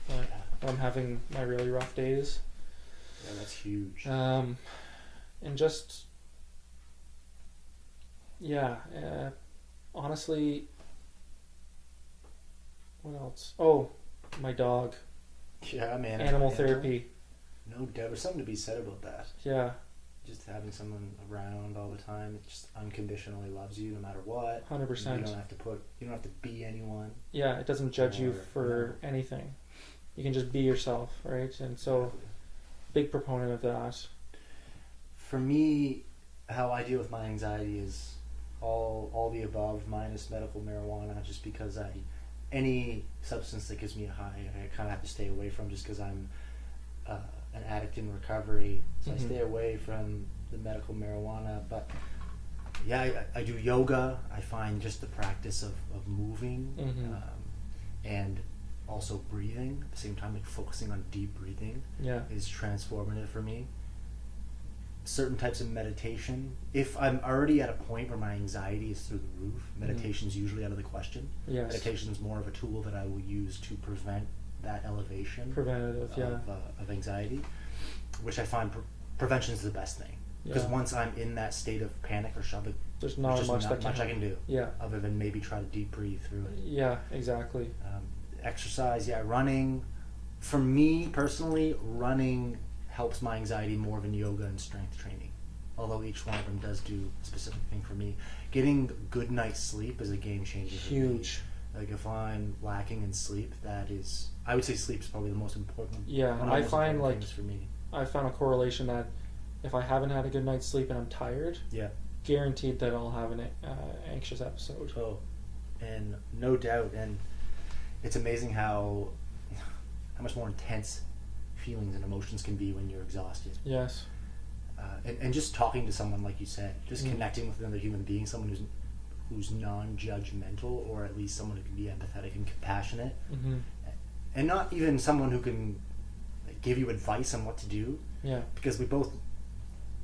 when I'm having my really rough days. Yeah, that's huge. And just honestly, what else? Oh, my dog. Yeah, man. Animal therapy. No doubt. There's something to be said about that. Yeah. Just having someone around all the time, it just unconditionally loves you no matter what. 100%. You don't have to be anyone. Yeah, it doesn't judge you for anything. You can just be yourself, right? And so, big proponent of that. For me, how I deal with my anxiety is all the above minus medical marijuana, just because any substance that gives me a high, I kind of have to stay away from, just because I'm an addict in recovery, so I stay away from the medical marijuana. But yeah, I do yoga. I find just the practice of moving and also breathing at the same time, like focusing on deep breathing, is transformative for me. Certain types of meditation, if I'm already at a point where my anxiety is through the roof, meditation's usually out of the question. Yes. Meditation's more of a tool that I will use to prevent that elevation of anxiety, which I find prevention is the best thing, because once I'm in that state of panic or shock, there's not much I can do, yeah, other than maybe try to deep breathe through it. Yeah, exactly. Exercise, running. For me personally, running helps my anxiety more than yoga and strength training, although each one of them does do a specific thing for me. Getting good night's sleep is a game changer. Huge. Like if I'm lacking in sleep, I would say sleep is probably the most important. Yeah, I find like for me, I found a correlation that if I haven't had a good night's sleep and I'm tired, guaranteed that I'll have an anxious episode. Oh, and no doubt, and it's amazing how much more intense feelings and emotions can be when you're exhausted. Yes. And just talking to someone, like you said, just connecting with another human being, someone who's non-judgmental, or at least someone who can be empathetic and compassionate, and not even someone who can give you advice on what to do. Yeah. Because we both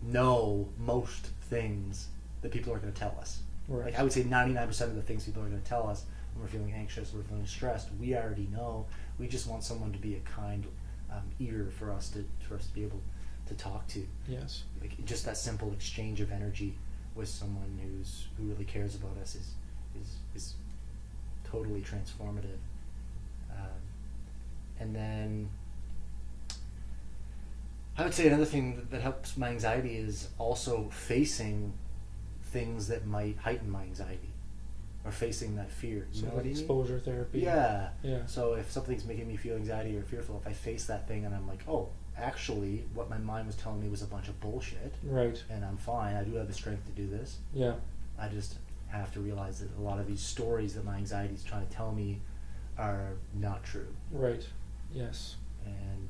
know most things that people are going to tell us. Right. Like I would say 99% of the things people are going to tell us when we're feeling anxious, we're feeling stressed, we already know. We just want someone to be a kind ear for us to be able to talk to. Yes. Like just that simple exchange of energy with someone who really cares about us is totally transformative. And then I would say another thing that helps my anxiety is also facing things that might heighten my anxiety, or facing that fear. You know what I mean? Exposure therapy. Yeah. So if something's making me feel anxiety or fearful, if I face that thing and I'm like, oh, actually what my mind was telling me was a bunch of bullshit. Right. And I'm fine. I do have the strength to do this. Yeah. I just have to realize that a lot of these stories that my anxiety is trying to tell me are not true. Right. Yes. And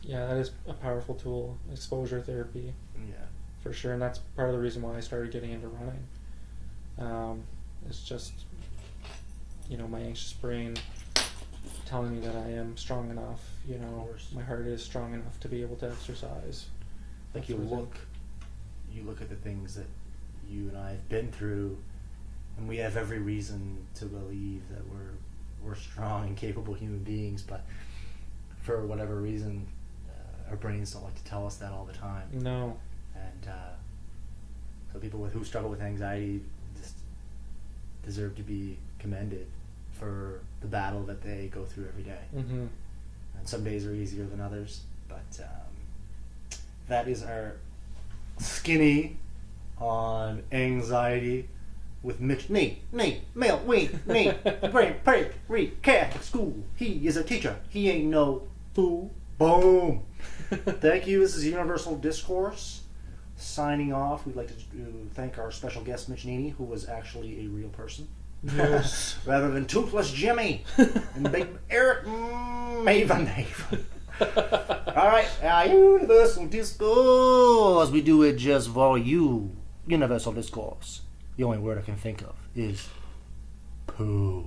yeah, that is a powerful tool, exposure therapy. Yeah. For sure, and that's part of the reason why I started getting into running. It's just, my anxious brain telling me that I am strong enough, my heart is strong enough to be able to exercise. Like you look at the things that you and I have been through, and we have every reason to believe that we're strong and capable human beings, but for whatever reason, our brains don't like to tell us that all the time. No. And so people who struggle with anxiety just deserve to be commended for the battle that they go through every day. Mm-hmm. And some days are easier than others, but that is our skinny on anxiety with Mitch Nini, male, wing, knee, brain, pray, read, Catholic school. He is a teacher. He ain't no fool. Boom. Thank you. This is Universal Discourse. Signing off, we'd like to thank our special guest, Mitch Nini, who was actually a real person. Yes. Rather than Toothless Jimmy and Big Eric Maven. Alright, Universal Discourse. We do it just for you. Universal Discourse. The only word I can think of is poo.